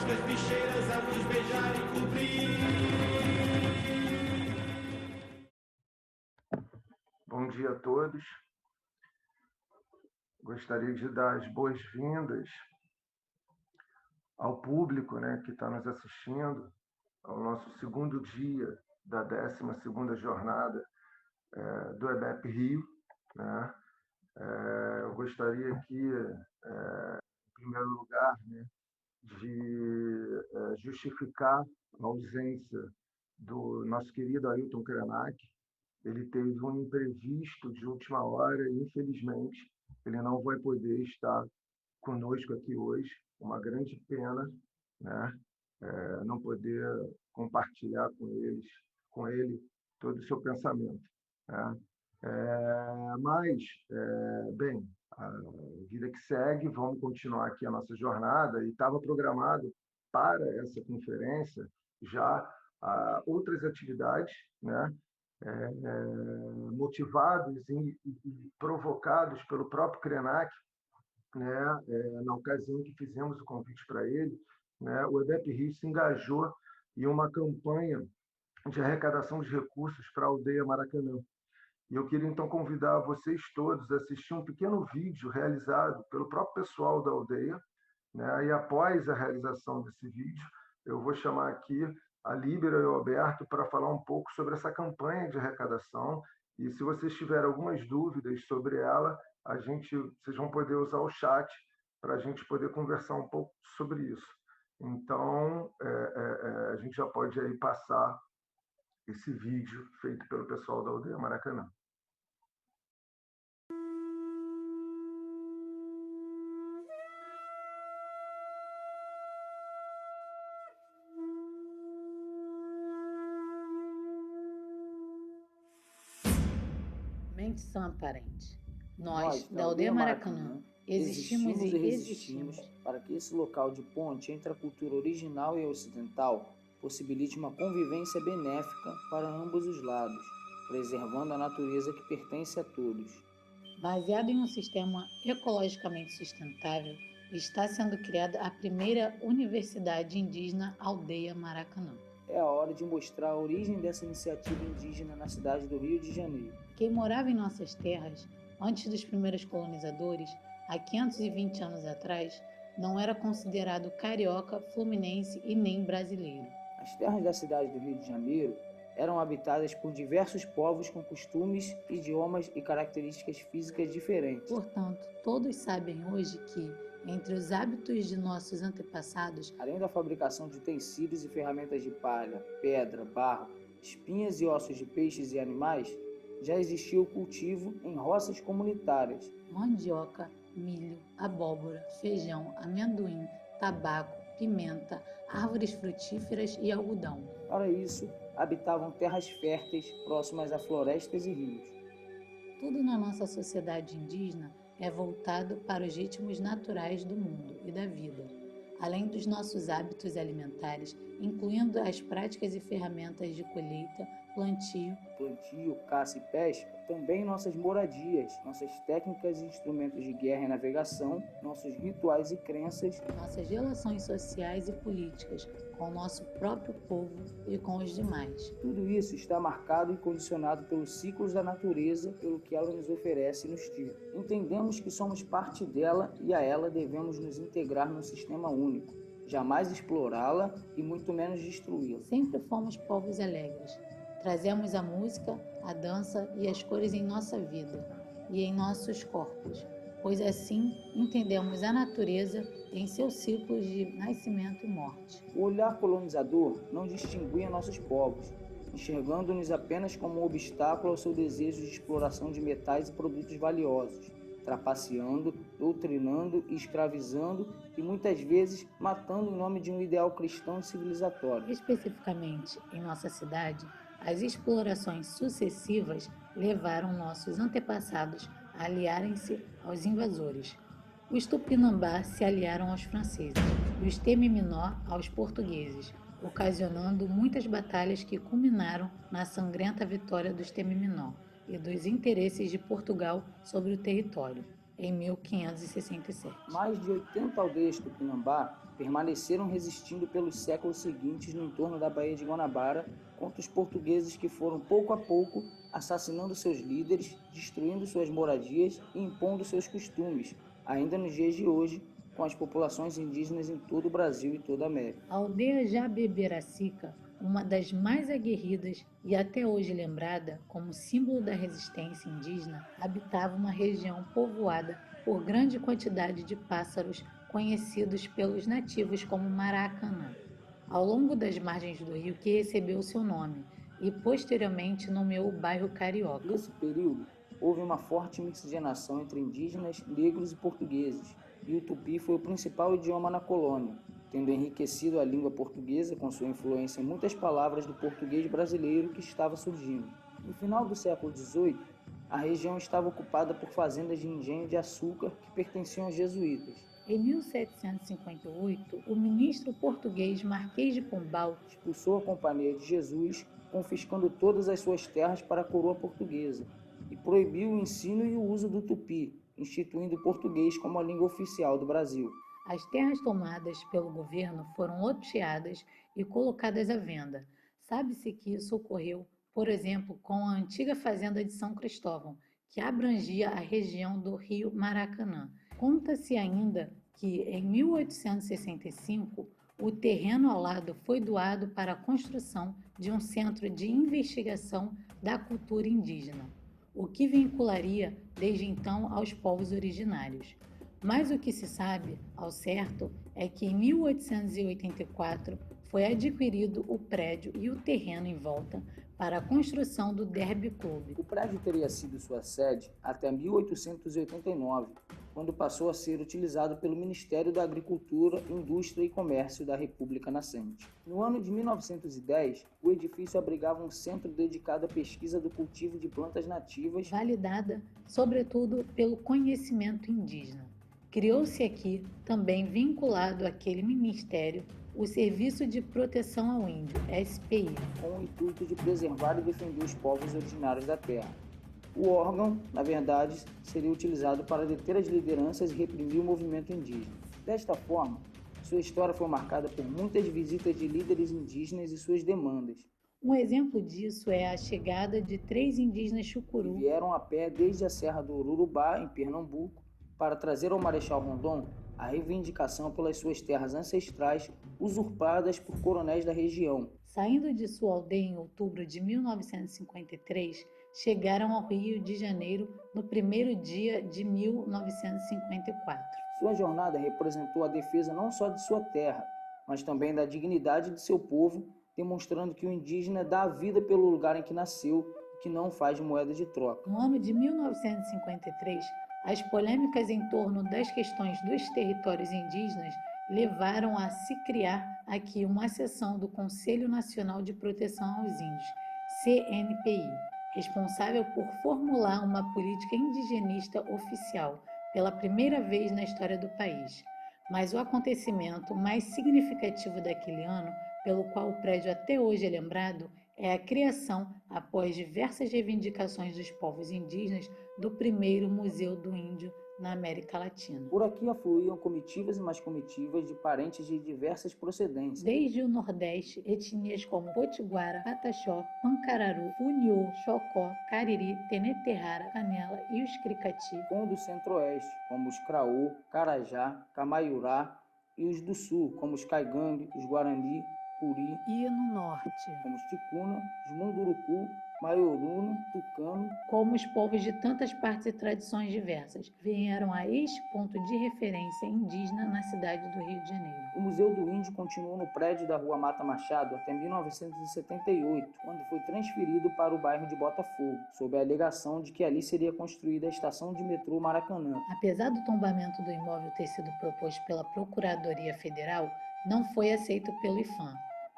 moscas bicheiras a nos beijar e cobrir. Bom dia a todos. Gostaria de dar as boas-vindas ao público, né, que está nos assistindo ao nosso segundo dia da 12ª jornada do EBEP Rio, né? Eu gostaria aqui, em primeiro lugar, né, de justificar a ausência do nosso querido Ailton Krenak. Ele teve um imprevisto de última hora e, infelizmente, ele não vai poder estar conosco aqui hoje. Uma grande pena, né? Não poder compartilhar com ele todo o seu pensamento, né? Bem, a vida que segue, vamos continuar aqui a nossa jornada, e estava programado para essa conferência já outras atividades, né? Motivados e provocados pelo próprio Krenak, né? Na ocasião que fizemos o convite para ele, né? O EBEP Rio se engajou em uma campanha de arrecadação de recursos para a aldeia Maracanã. E eu queria, então, convidar vocês todos a assistir um pequeno vídeo realizado pelo próprio pessoal da aldeia, né? E após a realização desse vídeo, eu vou chamar aqui a Líbera e o Alberto para falar um pouco sobre essa campanha de arrecadação. E se vocês tiverem algumas dúvidas sobre ela, vocês vão poder usar o chat para a gente poder conversar um pouco sobre isso. Então, a gente já pode aí passar esse vídeo feito pelo pessoal da aldeia Maracanã. Mente sã aparente. Nós, da aldeia Maracanã, existimos e resistimos para que esse local de ponte entre a cultura original e ocidental possibilite uma convivência benéfica para ambos os lados, preservando a natureza que pertence a todos. Baseado em um sistema ecologicamente sustentável, está sendo criada a primeira Universidade Indígena Aldeia Maracanã. É a hora de mostrar a origem dessa iniciativa indígena na cidade do Rio de Janeiro. Quem morava em nossas terras, antes dos primeiros colonizadores, há 520 anos atrás, não era considerado carioca, fluminense e nem brasileiro. As terras da cidade do Rio de Janeiro eram habitadas por diversos povos com costumes, idiomas e características físicas diferentes. Portanto, todos sabem hoje que, entre os hábitos de nossos antepassados, além da fabricação de utensílios e ferramentas de palha, pedra, barro, espinhas e ossos de peixes e animais, já existia o cultivo em roças comunitárias. Mandioca, milho, abóbora, feijão, amendoim, tabaco, pimenta, árvores frutíferas e algodão. Para isso, habitavam terras férteis próximas a florestas e rios. Tudo na nossa sociedade indígena é voltado para os ritmos naturais do mundo e da vida, além dos nossos hábitos alimentares, incluindo as práticas e ferramentas de colheita, plantio, caça e pesca, também nossas moradias, nossas técnicas e instrumentos de guerra e navegação, nossos rituais e crenças, nossas relações sociais e políticas com o nosso próprio povo e com os demais. Tudo isso está marcado e condicionado pelos ciclos da natureza, pelo que ela nos oferece e nos tira. Entendemos que somos parte dela e a ela devemos nos integrar num sistema único, jamais explorá-la e muito menos destruí-la. Sempre fomos povos alegres. Trazemos a música, a dança e as cores em nossa vida e em nossos corpos, pois assim entendemos a natureza em seus ciclos de nascimento e morte. O olhar colonizador não distinguia nossos povos, enxergando-nos apenas como um obstáculo ao seu desejo de exploração de metais e produtos valiosos, trapaceando, doutrinando e escravizando e muitas vezes matando em nome de um ideal cristão e civilizatório. Especificamente em nossa cidade, as explorações sucessivas levaram nossos antepassados a aliarem-se aos invasores. Os Tupinambá se aliaram aos franceses e os Temiminó aos portugueses, ocasionando muitas batalhas que culminaram na sangrenta vitória dos Temiminó e dos interesses de Portugal sobre o território, em 1567. Mais de 80 aldeias Tupinambá permaneceram resistindo pelos séculos seguintes no entorno da Baía de Guanabara contra os portugueses que foram pouco a pouco assassinando seus líderes, destruindo suas moradias e impondo seus costumes, ainda nos dias de hoje, com as populações indígenas em todo o Brasil e toda a América. A aldeia Jabeberacica, uma das mais aguerridas e até hoje lembrada como símbolo da resistência indígena, habitava uma região povoada por grande quantidade de pássaros conhecidos pelos nativos como Maracanã, ao longo das margens do rio que recebeu seu nome e posteriormente nomeou o bairro Carioca. Nesse período, houve uma forte miscigenação entre indígenas, negros e portugueses, e o tupi foi o principal idioma na colônia, tendo enriquecido a língua portuguesa com sua influência em muitas palavras do português brasileiro que estava surgindo. No final do século XVIII, a região estava ocupada por fazendas de engenho de açúcar que pertenciam aos jesuítas. Em 1758, o ministro português Marquês de Pombal Expulsou a Companhia de Jesus, confiscando todas as suas terras para a coroa portuguesa, e proibiu o ensino e o uso do tupi, instituindo o português como a língua oficial do Brasil. As terras tomadas pelo governo foram loteadas e colocadas à venda. Sabe-se que isso ocorreu, por exemplo, com a antiga fazenda de São Cristóvão, que abrangia a região do rio Maracanã. Conta-se ainda que, em 1865, o terreno ao lado foi doado para a construção de um centro de investigação da cultura indígena, o que vincularia desde então aos povos originários. Mas o que se sabe, ao certo, é que em 1884 foi adquirido o prédio e o terreno em volta para a construção do Derby Club. O prédio teria sido sua sede até 1889, quando passou a ser utilizado pelo Ministério da Agricultura, Indústria e Comércio da República Nascente. No ano de 1910, o edifício abrigava um centro dedicado à pesquisa do cultivo de plantas nativas, validada, sobretudo, pelo conhecimento indígena. Criou-se aqui, também vinculado àquele ministério, o Serviço de Proteção ao Índio, SPI, com o intuito de preservar e defender os povos originários da terra. O órgão, na verdade, seria utilizado para deter as lideranças e reprimir o movimento indígena. Desta forma, sua história foi marcada por muitas visitas de líderes indígenas e suas demandas. Um exemplo disso é a chegada de 3 indígenas Chucuru, que vieram a pé desde a Serra do Urubá, em Pernambuco, para trazer ao Marechal Rondon a reivindicação pelas suas terras ancestrais usurpadas por coronéis da região. Saindo de sua aldeia em outubro de 1953, chegaram ao Rio de Janeiro no primeiro dia de 1954. Sua jornada representou a defesa não só de sua terra, mas também da dignidade de seu povo, demonstrando que o indígena dá a vida pelo lugar em que nasceu e que não faz moeda de troca. No ano de 1953, as polêmicas em torno das questões dos territórios indígenas levaram a se criar aqui uma seção do Conselho Nacional de Proteção aos Índios, CNPI, responsável por formular uma política indigenista oficial pela primeira vez na história do país. Mas o acontecimento mais significativo daquele ano, pelo qual o prédio até hoje é lembrado, é a criação, após diversas reivindicações dos povos indígenas, do primeiro Museu do Índio na América Latina. Por aqui afluíam comitivas e mais comitivas de parentes de diversas procedências. Desde o Nordeste, etnias como Potiguara, Pataxó, Pancararu, Funiô, Xocó, Cariri, Teneterrara, Canela e os Cricati. Com o do Centro-Oeste, como os Craô, Carajá, Camaiurá, e os do Sul, como os Caigangue, os Guarani, Puri, e no Norte, como os Ticuna, os Munduruku, Maioruna, Tucano, como os povos de tantas partes e tradições diversas, vieram a este ponto de referência indígena na cidade do Rio de Janeiro. O Museu do Índio continuou no prédio da Rua Mata Machado até 1978, quando foi transferido para o bairro de Botafogo, sob a alegação de que ali seria construída a estação de metrô Maracanã. Apesar do tombamento do imóvel ter sido proposto pela Procuradoria Federal, não foi aceito pelo IPHAN,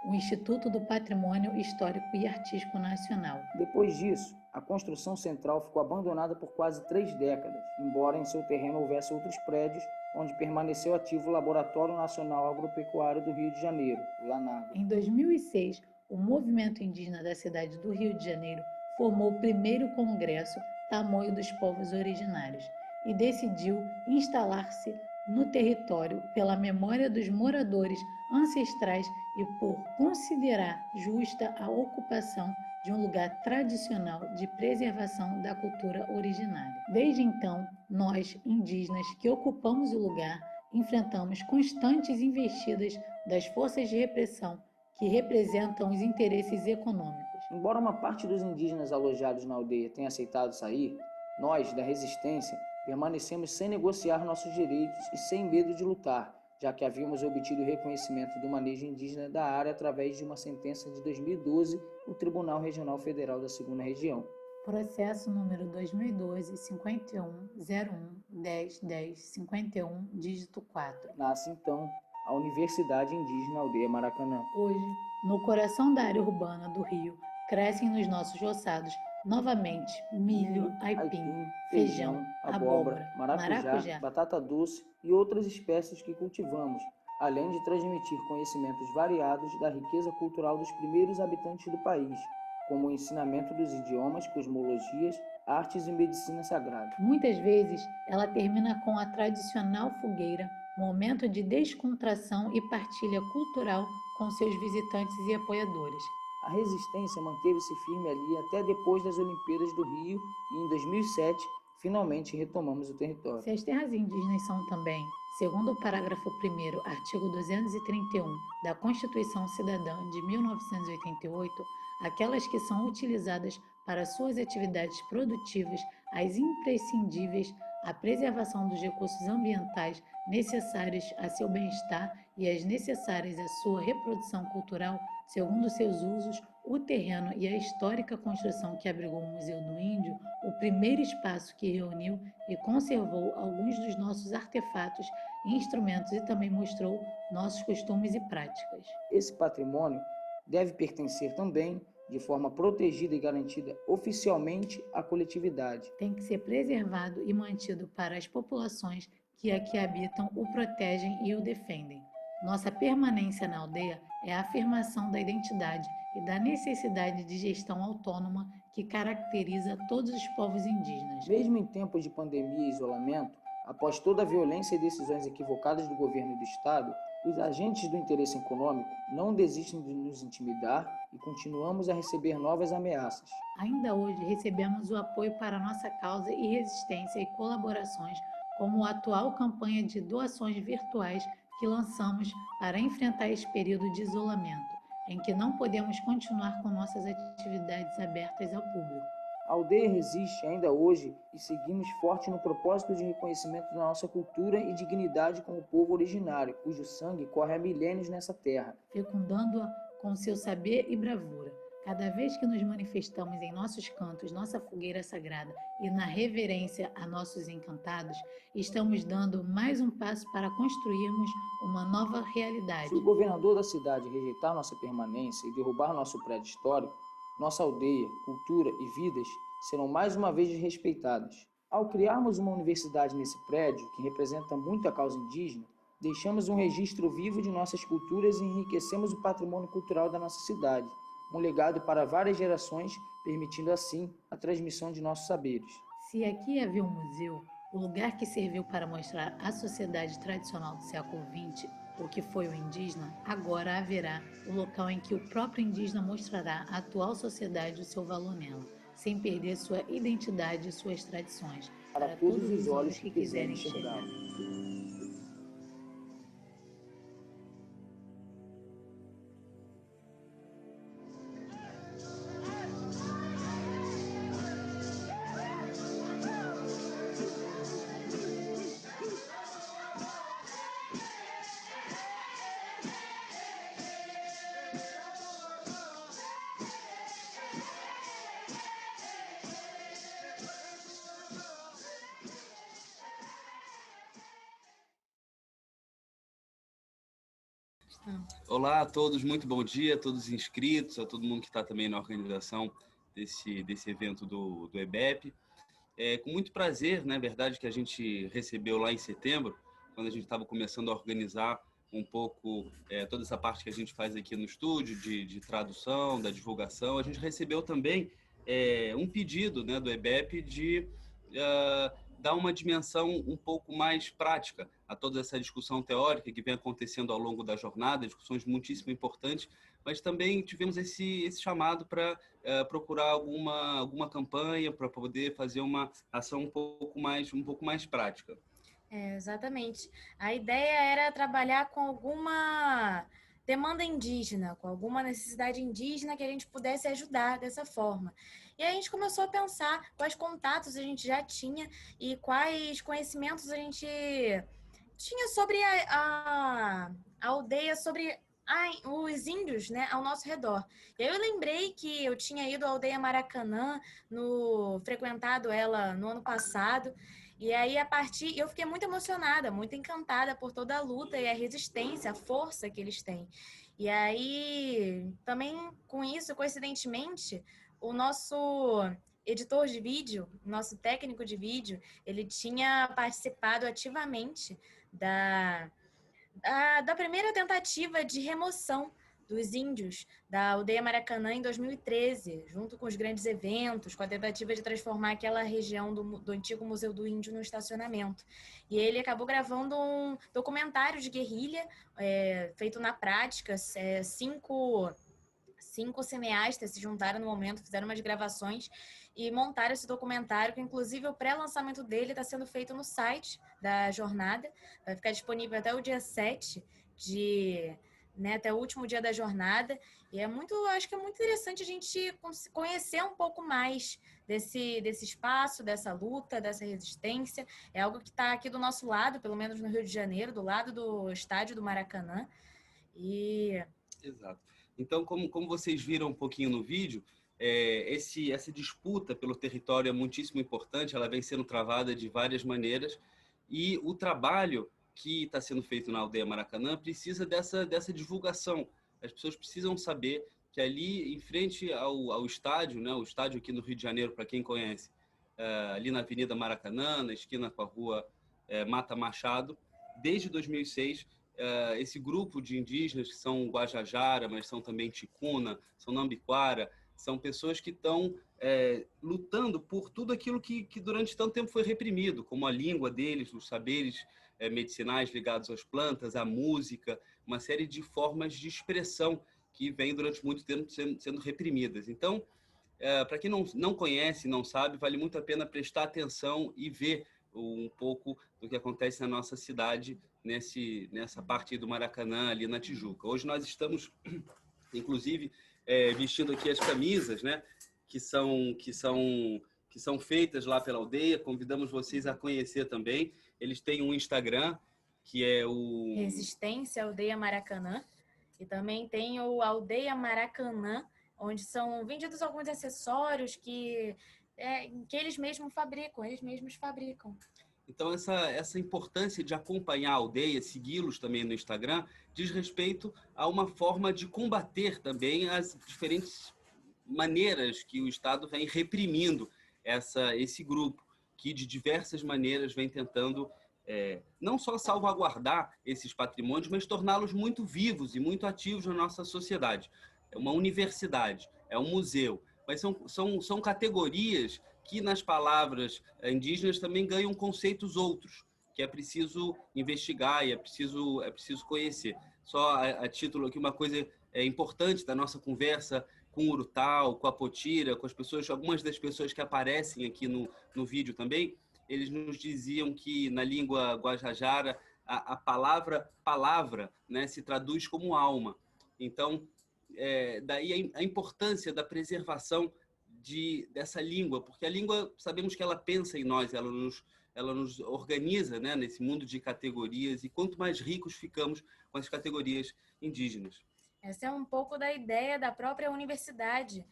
o Instituto do Patrimônio Histórico e Artístico Nacional. Depois disso, a construção central ficou abandonada por quase 3 décadas, embora em seu terreno houvesse outros prédios, onde permaneceu ativo o Laboratório Nacional Agropecuário do Rio de Janeiro, o LANAGRA. Em 2006, o movimento indígena da cidade do Rio de Janeiro formou o primeiro Congresso Tamoio dos Povos Originários e decidiu instalar-se no território pela memória dos moradores ancestrais e por considerar justa a ocupação de um lugar tradicional de preservação da cultura originária. Desde então, nós, indígenas que ocupamos o lugar, enfrentamos constantes investidas das forças de repressão que representam os interesses econômicos. Embora uma parte dos indígenas alojados na aldeia tenha aceitado sair, nós, da resistência, permanecemos sem negociar nossos direitos e sem medo de lutar, já que havíamos obtido o reconhecimento do manejo indígena da área através de uma sentença de 2012 no Tribunal Regional Federal da 2ª Região. Processo número 2012-5101-10-10-51, dígito 4. Nasce, então, a Universidade Indígena Aldeia Maracanã. Hoje, no coração da área urbana do Rio, crescem nos nossos roçados novamente milho, aipim, feijão, abóbora, maracujá, batata doce e outras espécies que cultivamos, além de transmitir conhecimentos variados da riqueza cultural dos primeiros habitantes do país, como o ensinamento dos idiomas, cosmologias, artes e medicina sagrada. Muitas vezes, ela termina com a tradicional fogueira, momento de descontração e partilha cultural com seus visitantes e apoiadores. A resistência manteve-se firme ali até depois das Olimpíadas do Rio e, em 2007, finalmente retomamos o território. Se as terras indígenas são também, segundo o parágrafo 1º, artigo 231 da Constituição Cidadã de 1988, aquelas que são utilizadas para suas atividades produtivas, as imprescindíveis à preservação dos recursos ambientais necessários a seu bem-estar e as necessárias à sua reprodução cultural, segundo seus usos, o terreno e a histórica construção que abrigou o Museu do Índio, o primeiro espaço que reuniu e conservou alguns dos nossos artefatos e instrumentos e também mostrou nossos costumes e práticas. Esse patrimônio deve pertencer também, de forma protegida e garantida oficialmente, à coletividade. Tem que ser preservado e mantido para as populações que aqui habitam, o protegem e o defendem. Nossa permanência na aldeia é a afirmação da identidade e da necessidade de gestão autônoma que caracteriza todos os povos indígenas. Mesmo em tempos de pandemia e isolamento, após toda a violência e decisões equivocadas do governo do Estado, os agentes do interesse econômico não desistem de nos intimidar e continuamos a receber novas ameaças. Ainda hoje recebemos o apoio para nossa causa e resistência e colaborações, como a atual campanha de doações virtuais que lançamos para enfrentar esse período de isolamento, em que não podemos continuar com nossas atividades abertas ao público. A aldeia resiste ainda hoje e seguimos forte no propósito de reconhecimento da nossa cultura e dignidade como povo originário, cujo sangue corre há milênios nessa terra, fecundando-a com seu saber e bravura. Cada vez que nos manifestamos em nossos cantos, nossa fogueira sagrada e na reverência a nossos encantados, estamos dando mais um passo para construirmos uma nova realidade. Se o governador da cidade rejeitar nossa permanência e derrubar nosso prédio histórico, nossa aldeia, cultura e vidas serão mais uma vez desrespeitadas. Ao criarmos uma universidade nesse prédio, que representa muito a causa indígena, deixamos um registro vivo de nossas culturas e enriquecemos o patrimônio cultural da nossa cidade, um legado para várias gerações, permitindo assim a transmissão de nossos saberes. Se aqui havia um museu, o lugar que serviu para mostrar a sociedade tradicional do século XX, o que foi o indígena, agora haverá o local em que o próprio indígena mostrará à atual sociedade o seu valor nela, sem perder sua identidade e suas tradições, para todos os olhos que quiserem enxergá-lo. Olá a todos, muito bom dia a todos os inscritos, a todo mundo que está também na organização desse evento do EBEP. É com muito prazer, na verdade, que a gente recebeu lá em setembro, quando a gente estava começando a organizar um pouco toda essa parte que a gente faz aqui no estúdio, de tradução, da divulgação. A gente recebeu também um pedido, né, do EBEP dar uma dimensão um pouco mais prática a toda essa discussão teórica que vem acontecendo ao longo da jornada, discussões muitíssimo importantes, mas também tivemos esse chamado para procurar alguma campanha para poder fazer uma ação um pouco mais prática. Exatamente. A ideia era trabalhar com alguma demanda indígena, com alguma necessidade indígena que a gente pudesse ajudar dessa forma. E aí a gente começou a pensar quais contatos a gente já tinha e quais conhecimentos a gente tinha sobre a aldeia, sobre os índios, né, ao nosso redor. E aí eu lembrei que eu tinha ido à aldeia Maracanã, frequentado ela no ano passado, e aí eu fiquei muito emocionada, muito encantada por toda a luta e a resistência, a força que eles têm. E aí, também com isso, coincidentemente, o nosso editor de vídeo, nosso técnico de vídeo, ele tinha participado ativamente da primeira tentativa de remoção dos índios da aldeia Maracanã em 2013, junto com os grandes eventos, com a tentativa de transformar aquela região do antigo Museu do Índio no estacionamento. E ele acabou gravando um documentário de guerrilha, feito na prática. Cinco cineastas se juntaram no momento, fizeram umas gravações e montaram esse documentário, que inclusive o pré-lançamento dele está sendo feito no site da jornada, vai ficar disponível até o dia 7 até o último dia da jornada, e acho que é muito interessante a gente conhecer um pouco mais desse espaço, dessa luta, dessa resistência. É algo que está aqui do nosso lado, pelo menos no Rio de Janeiro, do lado do estádio do Maracanã. Exato. Então, como vocês viram um pouquinho no vídeo, essa disputa pelo território é muitíssimo importante, ela vem sendo travada de várias maneiras, e o trabalho que está sendo feito na aldeia Maracanã precisa dessa divulgação. As pessoas precisam saber que ali, em frente ao estádio, né, o estádio aqui no Rio de Janeiro, para quem conhece, ali na Avenida Maracanã, na esquina com a rua Mata Machado, desde 2006, esse grupo de indígenas, que são Guajajara, mas são também Ticuna, são Nambiquara, são pessoas que estão lutando por tudo aquilo que durante tanto tempo foi reprimido, como a língua deles, os saberes medicinais ligados às plantas, a música, uma série de formas de expressão que vem durante muito tempo sendo reprimidas. Então, para quem não conhece, não sabe, vale muito a pena prestar atenção e ver um pouco do que acontece na nossa cidade, nessa parte do Maracanã, ali na Tijuca. Hoje nós estamos, inclusive, vestindo aqui as camisas, né, que são feitas lá pela aldeia. Convidamos vocês a conhecer também. Eles têm um Instagram, que é o Resistência Aldeia Maracanã, e também tem o Aldeia Maracanã, onde são vendidos alguns acessórios que eles mesmos fabricam. Então, essa importância de acompanhar a aldeia, segui-los também no Instagram, diz respeito a uma forma de combater também as diferentes maneiras que o Estado vem reprimindo esse grupo, que de diversas maneiras vem tentando não só salvaguardar esses patrimônios, mas torná-los muito vivos e muito ativos na nossa sociedade. É uma universidade, é um museu, mas são categorias que nas palavras indígenas também ganham conceitos outros, que é preciso investigar e é preciso conhecer. Só a título aqui, uma coisa importante da nossa conversa com o Urutau, com a Potira, com as pessoas, algumas das pessoas que aparecem aqui no vídeo também, eles nos diziam que na língua Guajajara a palavra, né, se traduz como alma. Então, daí a importância da preservação dessa língua, porque a língua, sabemos que ela pensa em nós, ela nos organiza, né, nesse mundo de categorias, e quanto mais ricos ficamos com as categorias indígenas. Essa é um pouco da ideia da própria universidade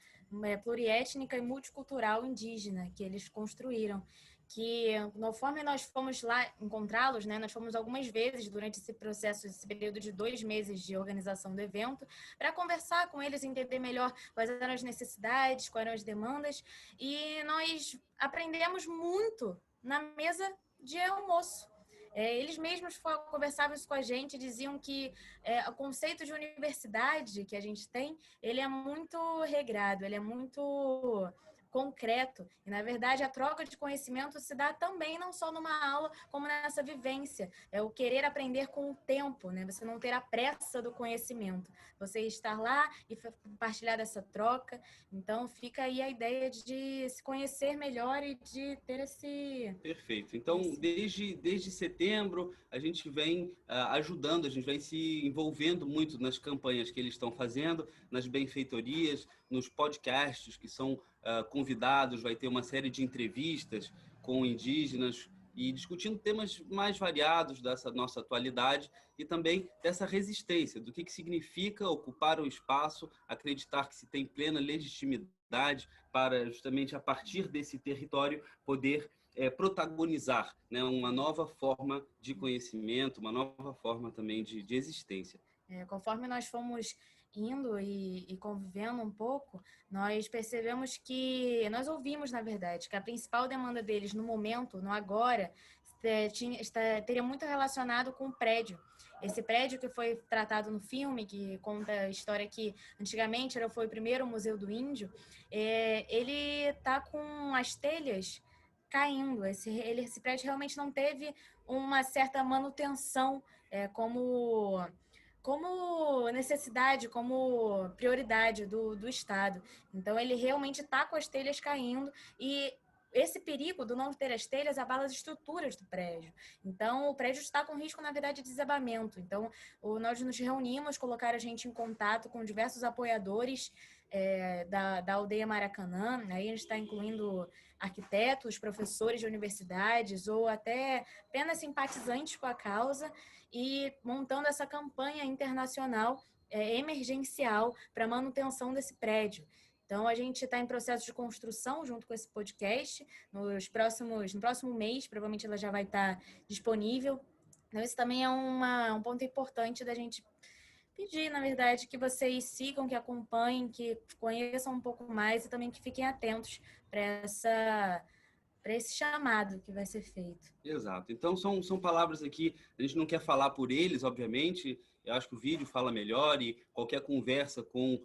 pluriétnica e multicultural indígena que eles construíram, que conforme nós fomos lá encontrá-los, né, nós fomos algumas vezes durante esse processo, esse período de 2 meses de organização do evento, para conversar com eles, entender melhor quais eram as necessidades, quais eram as demandas, e nós aprendemos muito na mesa de almoço. Eles mesmos conversavam isso com a gente, diziam que o conceito de universidade que a gente tem, ele é muito regrado, ele é muito concreto. E, na verdade, a troca de conhecimento se dá também não só numa aula, como nessa vivência. É o querer aprender com o tempo, né? Você não ter a pressa do conhecimento. Você estar lá e compartilhar dessa troca. Então, fica aí a ideia de se conhecer melhor e de ter esse... Perfeito. Então, desde setembro, a gente vem ajudando, a gente vem se envolvendo muito nas campanhas que eles estão fazendo, nas benfeitorias, nos podcasts que são convidados, vai ter uma série de entrevistas com indígenas e discutindo temas mais variados dessa nossa atualidade e também dessa resistência, do que significa ocupar o espaço, acreditar que se tem plena legitimidade para, justamente a partir desse território, poder protagonizar, né, uma nova forma de conhecimento, uma nova forma também de existência. Conforme nós fomos indo e convivendo um pouco, nós percebemos que, nós ouvimos, na verdade, que a principal demanda deles no momento, no agora, teria muito relacionado com o prédio. Esse prédio que foi tratado no filme, que conta a história que antigamente foi o primeiro Museu do Índio, ele está com as telhas caindo. Esse prédio realmente não teve uma certa manutenção como necessidade, como prioridade do Estado. Então, ele realmente está com as telhas caindo e esse perigo do não ter as telhas abala as estruturas do prédio. Então, o prédio está com risco, na verdade, de desabamento. Então, nós nos reunimos, colocaram a gente em contato com diversos apoiadores da aldeia Maracanã. Aí a gente está incluindo arquitetos, professores de universidades ou até apenas simpatizantes com a causa e montando essa campanha internacional emergencial para a manutenção desse prédio. Então, a gente está em processo de construção junto com esse podcast. No próximo mês, provavelmente ela já vai estar disponível. Então, esse também é um ponto importante da gente pedir, na verdade, que vocês sigam, que acompanhem, que conheçam um pouco mais e também que fiquem atentos para esse chamado que vai ser feito. Exato. Então, são palavras aqui, a gente não quer falar por eles, obviamente, eu acho que o vídeo fala melhor e qualquer conversa com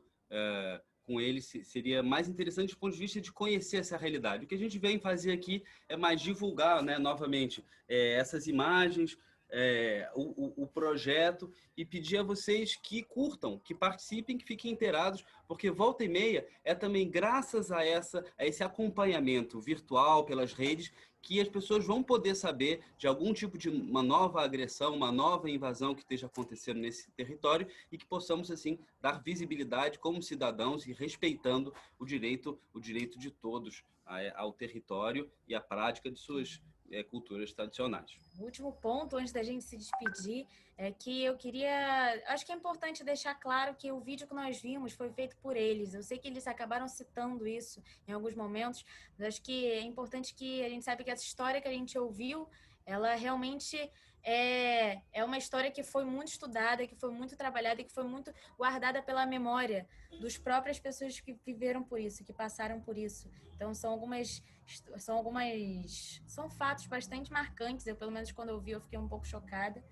eles seria mais interessante do ponto de vista de conhecer essa realidade. O que a gente vem fazer aqui é mais divulgar, né, novamente, essas imagens, o projeto e pedir a vocês que curtam, que participem, que fiquem inteirados, porque volta e meia é também graças a esse acompanhamento virtual pelas redes que as pessoas vão poder saber de algum tipo de uma nova agressão, uma nova invasão que esteja acontecendo nesse território e que possamos, assim, dar visibilidade como cidadãos e respeitando o direito de todos ao território e à prática de suas culturas tradicionais. O último ponto, antes da gente se despedir, é que acho que é importante deixar claro que o vídeo que nós vimos foi feito por eles. Eu sei que eles acabaram citando isso em alguns momentos, mas acho que é importante que a gente saiba que essa história que a gente ouviu, ela realmente é uma história que foi muito estudada, que foi muito trabalhada e que foi muito guardada pela memória dos próprias pessoas que viveram por isso, que passaram por isso. Então, são fatos bastante marcantes. Eu, pelo menos, quando eu vi, eu fiquei um pouco chocada.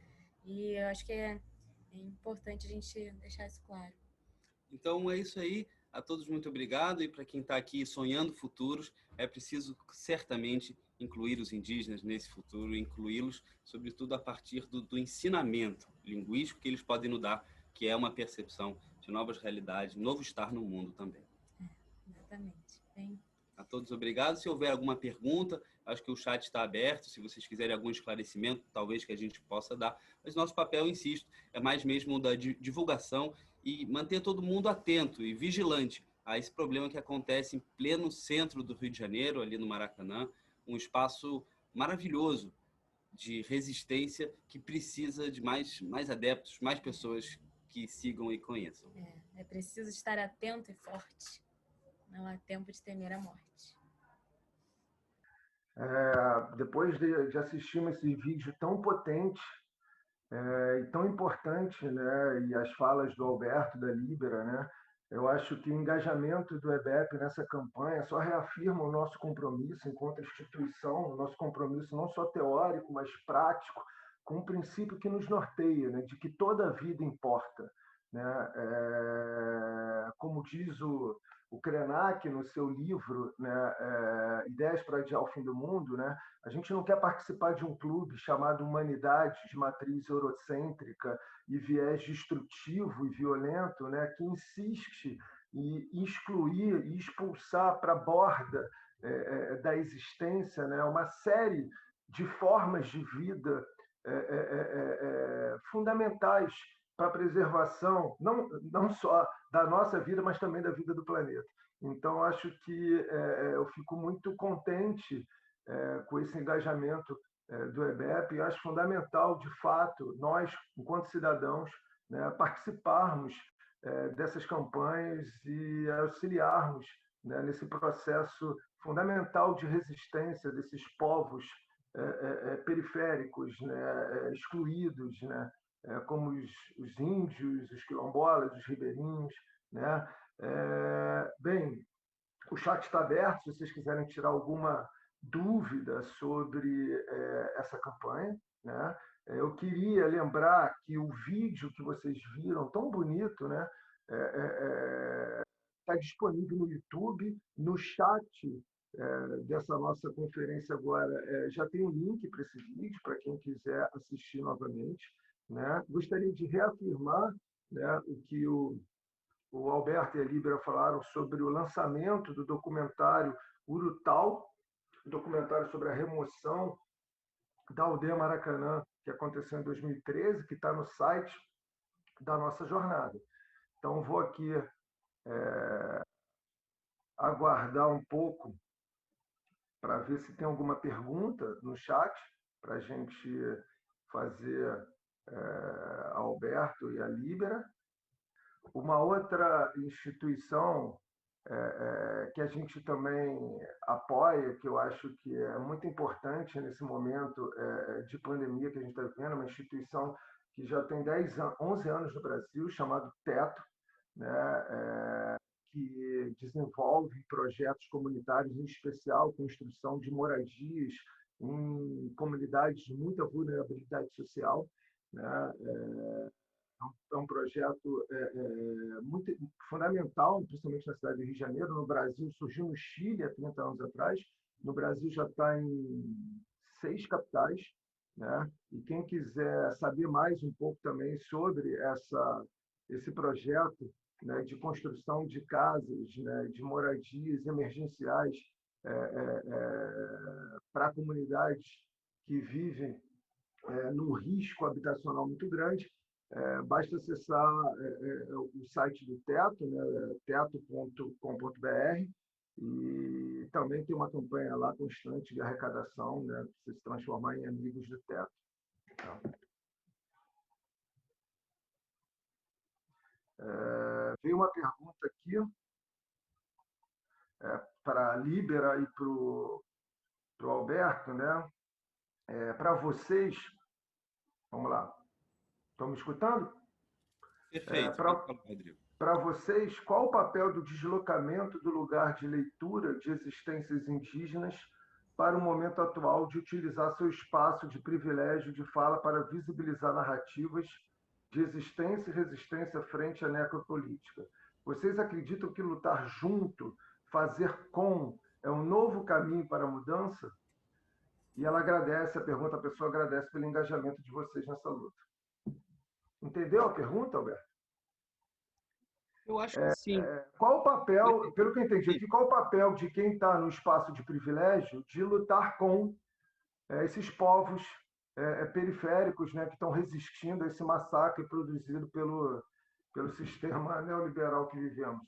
E eu acho que é importante a gente deixar isso claro. Então, é isso aí. A todos, muito obrigado. E para quem está aqui sonhando futuros, é preciso certamente incluir os indígenas nesse futuro, incluí-los, sobretudo, a partir do ensinamento linguístico que eles podem nos dar, que é uma percepção de novas realidades, novo estar no mundo também. Exatamente. Bem... A todos, obrigado. Se houver alguma pergunta, acho que o chat está aberto. Se vocês quiserem algum esclarecimento, talvez que a gente possa dar. Mas nosso papel, insisto, é mais mesmo da divulgação e manter todo mundo atento e vigilante a esse problema que acontece em pleno centro do Rio de Janeiro, ali no Maracanã, um espaço maravilhoso de resistência que precisa de mais adeptos, mais pessoas que sigam e conheçam. É preciso estar atento e forte. Não há tempo de temer a morte. Depois de assistirmos esse vídeo tão potente e tão importante, né, e as falas do Alberto, da Líbera, né, eu acho que o engajamento do EBEP nessa campanha só reafirma o nosso compromisso enquanto instituição, o nosso compromisso não só teórico, mas prático, com um princípio que nos norteia, né, de que toda vida importa. Né? Como diz o Krenak, no seu livro, né, Ideias para Adiar o Fim do Mundo, né, a gente não quer participar de um clube chamado Humanidade, de matriz eurocêntrica e viés destrutivo e violento, né, que insiste em excluir e expulsar para a borda da existência, né, uma série de formas de vida fundamentais para a preservação, não só da nossa vida, mas também da vida do planeta. Então, acho que eu fico muito contente com esse engajamento do EBEP, e acho fundamental, de fato, nós, enquanto cidadãos, né, participarmos dessas campanhas e auxiliarmos, né, nesse processo fundamental de resistência desses povos periféricos, né, excluídos, né, como os índios, os quilombolas, os ribeirinhos, né? Bem, o chat está aberto, se vocês quiserem tirar alguma dúvida sobre essa campanha, né? Eu queria lembrar que o vídeo que vocês viram, tão bonito, né? Está disponível no YouTube, no chat dessa nossa conferência agora, já tem um link para esse vídeo, para quem quiser assistir novamente, né? Gostaria de reafirmar, né, o que o Alberto e a Líbera falaram sobre o lançamento do documentário Urutau, documentário sobre a remoção da aldeia Maracanã, que aconteceu em 2013, que está no site da nossa jornada. Então, vou aqui aguardar um pouco para ver se tem alguma pergunta no chat, para a gente fazer a Alberto e a Líbera. Uma outra instituição que a gente também apoia, que eu acho que é muito importante nesse momento de pandemia que a gente está vivendo, uma instituição que já tem 11 anos no Brasil, chamado Teto, né, que desenvolve projetos comunitários, em especial construção de moradias em comunidades de muita vulnerabilidade social, né? É um projeto muito fundamental, principalmente na cidade do Rio de Janeiro. No Brasil, surgiu no Chile há 30 anos atrás. No Brasil já está em 6 capitais, né? E quem quiser saber mais um pouco também sobre esse projeto, né, de construção de casas, né, de moradias emergenciais para comunidades que vivem num risco habitacional muito grande, basta acessar o site do Teto, né, teto.com.br, e também tem uma campanha lá constante de arrecadação, né, para você se transformar em amigos do Teto. Veio uma pergunta aqui para a Líbera e para o Alberto, né? Para vocês, vamos lá, estão me escutando? Perfeito. Para vocês, qual o papel do deslocamento do lugar de leitura de existências indígenas para o momento atual de utilizar seu espaço de privilégio de fala para visibilizar narrativas de existência e resistência frente à necropolítica? Vocês acreditam que lutar junto, fazer com, é um novo caminho para a mudança? E ela agradece, a pessoa agradece pelo engajamento de vocês nessa luta. Entendeu a pergunta, Alberto? Eu acho que sim. Qual o papel, pelo que eu entendi aqui, qual o papel de quem está no espaço de privilégio de lutar com esses povos periféricos, né, que estão resistindo a esse massacre produzido pelo sistema neoliberal que vivemos?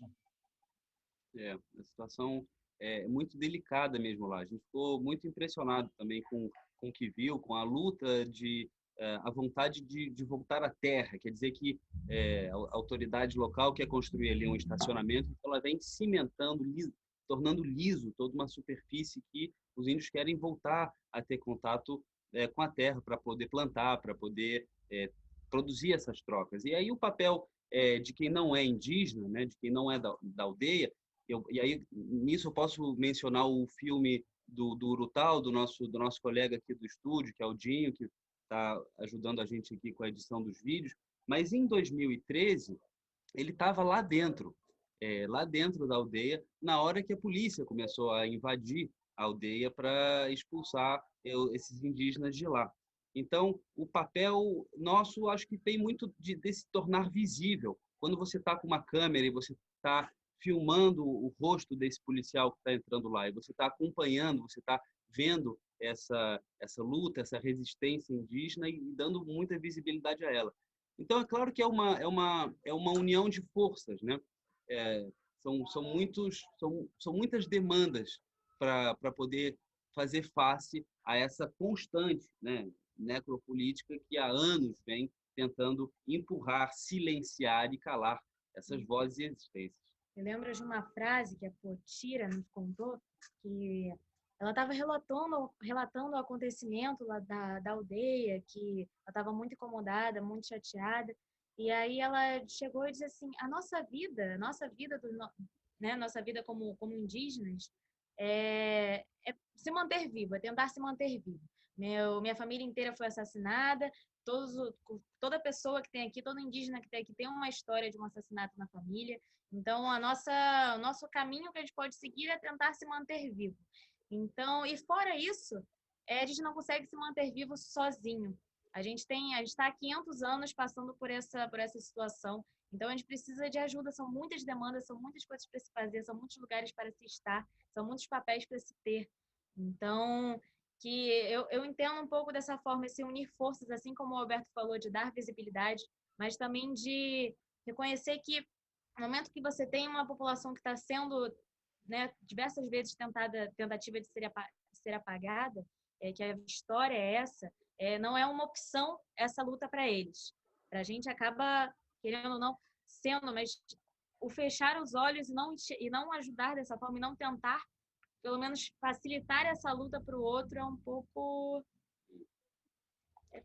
A situação é muito delicada mesmo lá. A gente ficou muito impressionado também com o que viu, com a luta a vontade de voltar à terra. Quer dizer que a autoridade local quer construir ali um estacionamento, então ela vem cimentando, tornando liso toda uma superfície que os índios querem voltar a ter contato com a terra para poder plantar, para poder produzir essas trocas. E aí o papel de quem não é indígena, né, de quem não é da aldeia, e aí nisso eu posso mencionar o filme do Urutau, do nosso colega aqui do estúdio, que é o Dinho, que está ajudando a gente aqui com a edição dos vídeos. Mas em 2013 ele estava lá dentro, lá dentro da aldeia, na hora que a polícia começou a invadir a aldeia para expulsar esses indígenas de lá. Então, o papel nosso, acho que tem muito de se tornar visível. Quando você está com uma câmera e você está filmando o rosto desse policial que está entrando lá, e você está acompanhando, você está vendo essa luta, essa resistência indígena e dando muita visibilidade a ela. Então, é claro que é uma união de forças, né? São muitas demandas para poder fazer face a essa constante, né, necropolítica que há anos vem tentando empurrar, silenciar e calar essas vozes e existências. Eu lembro de uma frase que a Potira nos contou, que ela estava relatando o acontecimento lá da aldeia, que ela estava muito incomodada, muito chateada, e aí ela chegou e disse assim, nossa vida né, nossa vida como indígenas é se manter vivo, é tentar se manter vivo. Minha família inteira foi assassinada, toda pessoa que tem aqui, todo indígena que tem aqui tem uma história de um assassinato na família. Então, o nosso caminho que a gente pode seguir é tentar se manter vivo. Então, e fora isso, a gente não consegue se manter vivo sozinho. A gente está há 500 anos passando por essa situação. Então, a gente precisa de ajuda. São muitas demandas, são muitas coisas para se fazer, são muitos lugares para se estar, são muitos papéis para se ter. Então, que eu entendo um pouco dessa forma, esse unir forças, assim como o Alberto falou, de dar visibilidade, mas também de reconhecer que no momento que você tem uma população que está sendo, né, diversas vezes tentativa de ser apagada, que a história é essa, não é uma opção essa luta para eles. Para a gente acaba, querendo ou não, sendo, mas o fechar os olhos e não ajudar dessa forma, e não tentar, pelo menos, facilitar essa luta para o outro é um pouco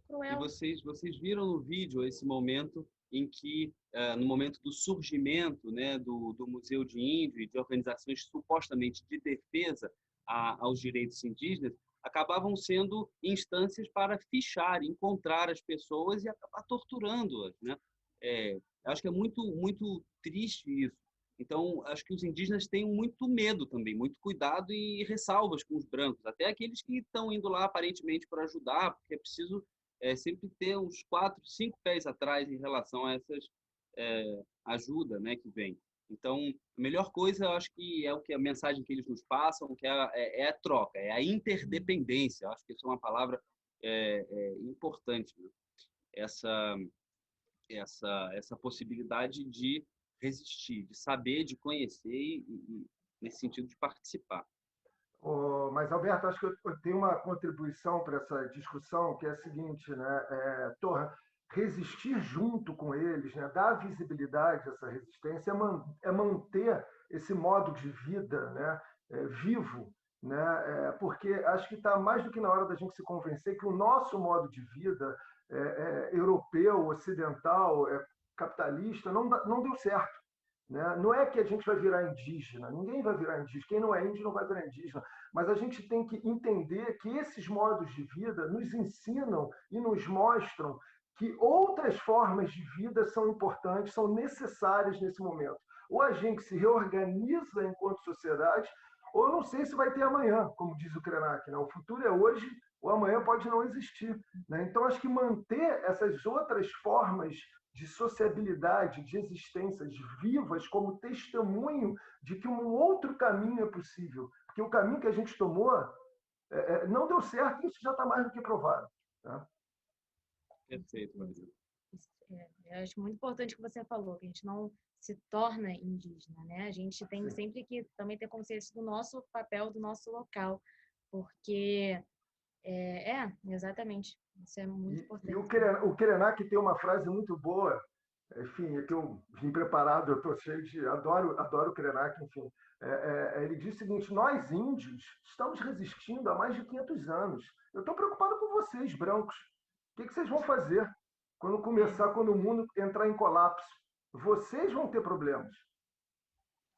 cruel. E vocês viram no vídeo esse momento em que, no momento do surgimento, né, do Museu de Índio e de organizações supostamente de defesa aos direitos indígenas, acabavam sendo instâncias para fichar, encontrar as pessoas e acabar torturando-as, né? Acho que é muito triste isso. Então, acho que os indígenas têm muito medo também, muito cuidado e ressalvas com os brancos, até aqueles que estão indo lá aparentemente para ajudar, porque é preciso sempre ter uns 4, 5 pés atrás em relação a essas ajuda, né, que vem. Então, a melhor coisa, eu acho que é a mensagem que eles nos passam, que é a troca, é a interdependência. Eu acho que isso é uma palavra importante, né? Essa possibilidade de resistir, de saber, de conhecer e nesse sentido de participar. Mas, Alberto, acho que eu tenho uma contribuição para essa discussão, que é a seguinte, né? Resistir junto com eles, né? Dar visibilidade a essa resistência, é manter esse modo de vida, né? Vivo, né? Porque acho que está mais do que na hora da gente se convencer que o nosso modo de vida europeu, ocidental, capitalista, não deu certo. Né? Não é que a gente vai virar indígena, ninguém vai virar indígena, quem não é índio não vai virar indígena, mas a gente tem que entender que esses modos de vida nos ensinam e nos mostram que outras formas de vida são importantes, são necessárias nesse momento. Ou a gente se reorganiza enquanto sociedade, ou eu não sei se vai ter amanhã, como diz o Krenak, né? O futuro é hoje, o amanhã pode não existir. Né? Então, acho que manter essas outras formas de sociabilidade, de existências vivas como testemunho de que um outro caminho é possível. Porque o caminho que a gente tomou não deu certo, e isso já está mais do que provado. Tá? Perfeito, Brasil. Eu acho muito importante o que você falou, que a gente não se torna indígena, né? A gente tem sempre que também ter consciência do nosso papel, do nosso local, porque exatamente, isso é muito importante. E o Krenak tem uma frase muito boa, enfim, é que eu vim preparado, eu estou cheio de... Adoro o Krenak, enfim. Ele diz o seguinte: nós índios estamos resistindo há mais de 500 anos. Eu estou preocupado com vocês, brancos. O que vocês vão fazer quando o mundo entrar em colapso? Vocês vão ter problemas.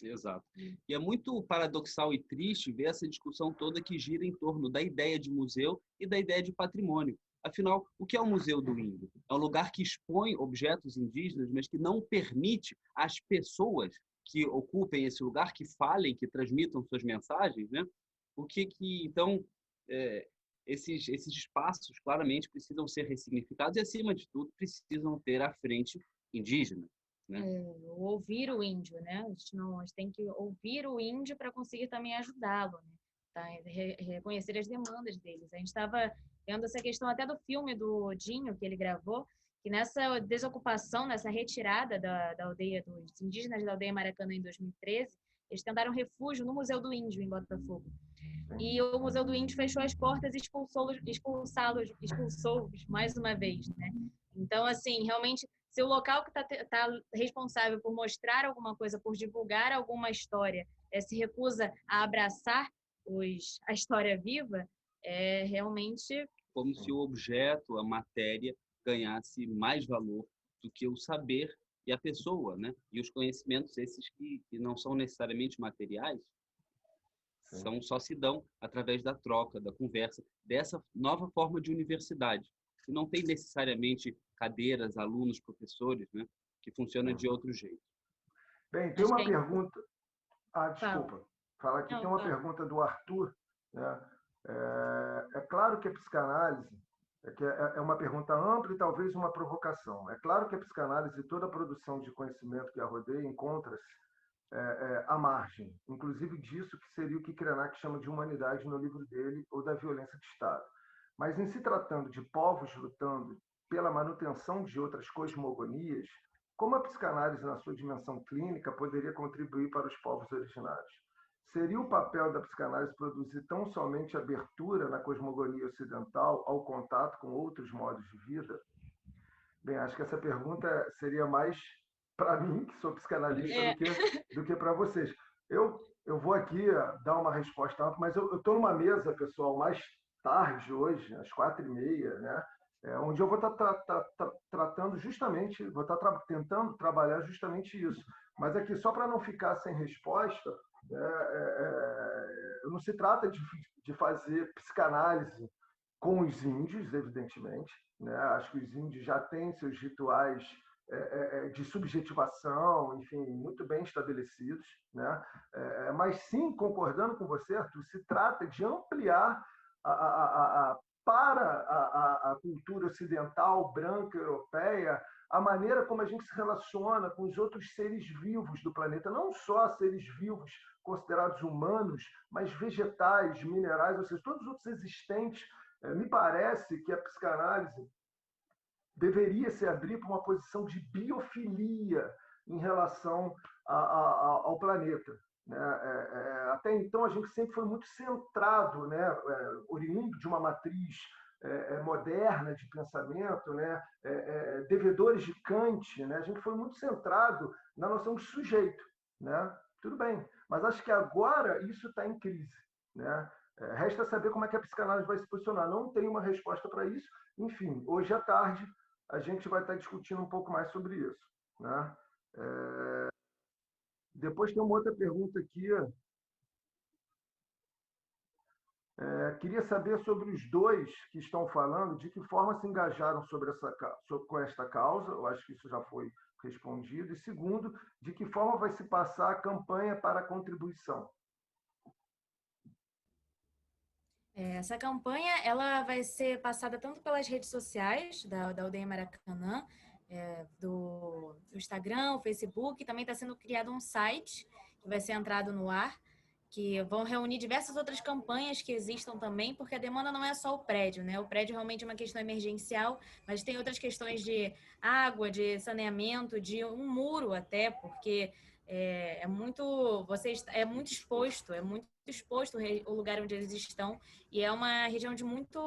Exato. E é muito paradoxal e triste ver essa discussão toda que gira em torno da ideia de museu e da ideia de patrimônio. Afinal, o que é o Museu do Índio? É um lugar que expõe objetos indígenas, mas que não permite às pessoas que ocupem esse lugar, que falem, que transmitam suas mensagens, né? Então, esses espaços claramente precisam ser ressignificados e, acima de tudo, precisam ter a frente indígena, né? Ouvir o índio, né? A gente tem que ouvir o índio para conseguir também ajudá-lo, né? Tá? Reconhecer as demandas deles. A gente estava vendo essa questão até do filme do Dinho, que ele gravou, que nessa desocupação, nessa retirada da aldeia dos indígenas da aldeia Maracanã em 2013, eles tentaram refúgio no Museu do Índio, em Botafogo. E o Museu do Índio fechou as portas e expulsou-os mais uma vez, né? Então, assim, realmente, se o local que tá responsável por mostrar alguma coisa, por divulgar alguma história, se recusa a abraçar a história viva, realmente... Como se o objeto, a matéria, ganhasse mais valor do que o saber e a pessoa, né? E os conhecimentos, esses que não são necessariamente materiais, só se dão através da troca, da conversa, dessa nova forma de universidade, que não tem necessariamente cadeiras, alunos, professores, né? Que funciona de outro jeito. Bem, tem uma pergunta... desculpa. Fala aqui, Não, tem uma pergunta do Arthur, né? É claro que a psicanálise é uma pergunta ampla e talvez uma provocação. É claro que a psicanálise e toda a produção de conhecimento que a rodeia encontra-se à margem, inclusive disso que seria o que Krenak chama de humanidade no livro dele, ou da violência de Estado. Mas em se tratando de povos lutando pela manutenção de outras cosmogonias, como a psicanálise, na sua dimensão clínica, poderia contribuir para os povos originários? Seria o papel da psicanálise produzir tão somente abertura na cosmogonia ocidental ao contato com outros modos de vida? Bem, acho que essa pergunta seria mais para mim, que sou psicanalista, do que para vocês. Eu vou aqui dar uma resposta ampla, mas eu estou numa mesa, pessoal, mais tarde hoje, às 4h30, né? Onde eu vou estar tratando justamente, vou estar tentando trabalhar justamente isso. Mas aqui, só para não ficar sem resposta, não se trata de fazer psicanálise com os índios, evidentemente, né? Acho que os índios já têm seus rituais de subjetivação, enfim, muito bem estabelecidos, né? Mas sim, concordando com você, Arthur, se trata de ampliar para a cultura ocidental, branca, europeia, a maneira como a gente se relaciona com os outros seres vivos do planeta, não só seres vivos considerados humanos, mas vegetais, minerais, ou seja, todos os outros existentes. Me parece que a psicanálise deveria se abrir para uma posição de biofilia em relação ao planeta, né? Até então, a gente sempre foi muito centrado, né? Oriundo de uma matriz moderna de pensamento, né? Devedores de Kant, né? A gente foi muito centrado na noção de sujeito, né? Tudo bem, mas acho que agora isso está em crise, né? Resta saber como é que a psicanálise vai se posicionar. Não tem uma resposta para isso. Enfim, hoje à tarde a gente vai estar discutindo um pouco mais sobre isso, né? Depois tem uma outra pergunta aqui. Queria saber sobre os dois que estão falando, de que forma se engajaram com esta causa. Eu acho que isso já foi respondido. E segundo, de que forma vai se passar a campanha para a contribuição? Essa campanha ela vai ser passada tanto pelas redes sociais da Aldeia Maracanã, do Instagram, o Facebook, também está sendo criado um site que vai ser entrado no ar, que vão reunir diversas outras campanhas que existam também, porque a demanda não é só o prédio, né? O prédio realmente é uma questão emergencial, mas tem outras questões de água, de saneamento, de um muro até, porque é muito exposto o lugar onde eles estão, e é uma região de muito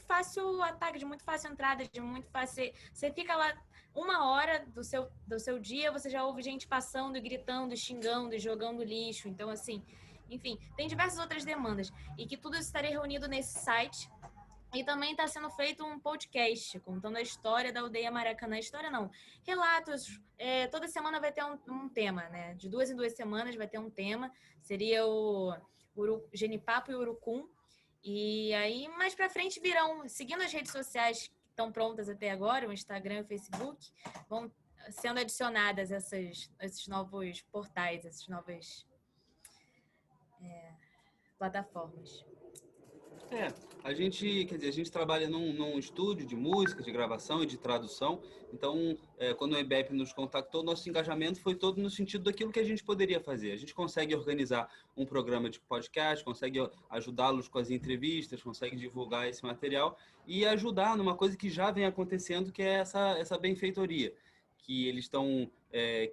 fácil ataque, de muito fácil entrada, de muito fácil... Você fica lá 1 hora do seu dia, você já ouve gente passando, gritando, xingando, jogando lixo. Então, assim, enfim, tem diversas outras demandas. E que tudo isso estaria reunido nesse site. E também está sendo feito um podcast contando a história da Aldeia Maracanã. História não, relatos. Toda semana vai ter um tema, né? De 2 em 2 semanas vai ter um tema. Seria o Genipapo e Urucum. E aí, mais para frente virão, seguindo as redes sociais que estão prontas até agora, o Instagram e o Facebook, vão sendo adicionadas esses novos portais, essas novas plataformas. A gente trabalha num estúdio de música, de gravação e de tradução. Então, quando o EBEP nos contactou, nosso engajamento foi todo no sentido daquilo que a gente poderia fazer. A gente consegue organizar um programa de podcast, consegue ajudá-los com as entrevistas, consegue divulgar esse material e ajudar numa coisa que já vem acontecendo, que é essa benfeitoria, que eles estão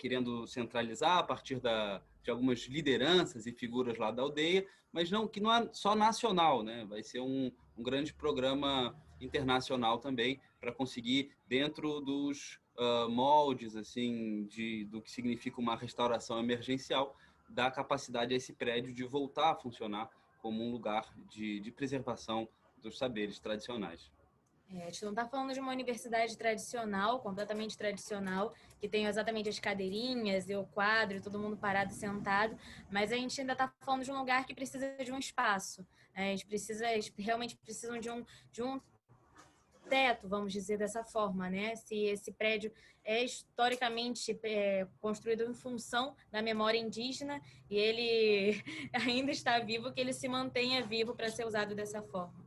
querendo centralizar a partir de algumas lideranças e figuras lá da aldeia, mas que não é só nacional, né? Vai ser um grande programa internacional também para conseguir, dentro dos moldes assim do que significa uma restauração emergencial, dar capacidade a esse prédio de voltar a funcionar como um lugar de preservação dos saberes tradicionais. A gente não está falando de uma universidade tradicional, completamente tradicional, que tem exatamente as cadeirinhas e o quadro, todo mundo parado e sentado, mas a gente ainda está falando de um lugar que precisa de um espaço. Eles realmente precisam de um teto, vamos dizer dessa forma, né? Se esse prédio é historicamente construído em função da memória indígena e ele ainda está vivo, que ele se mantenha vivo para ser usado dessa forma.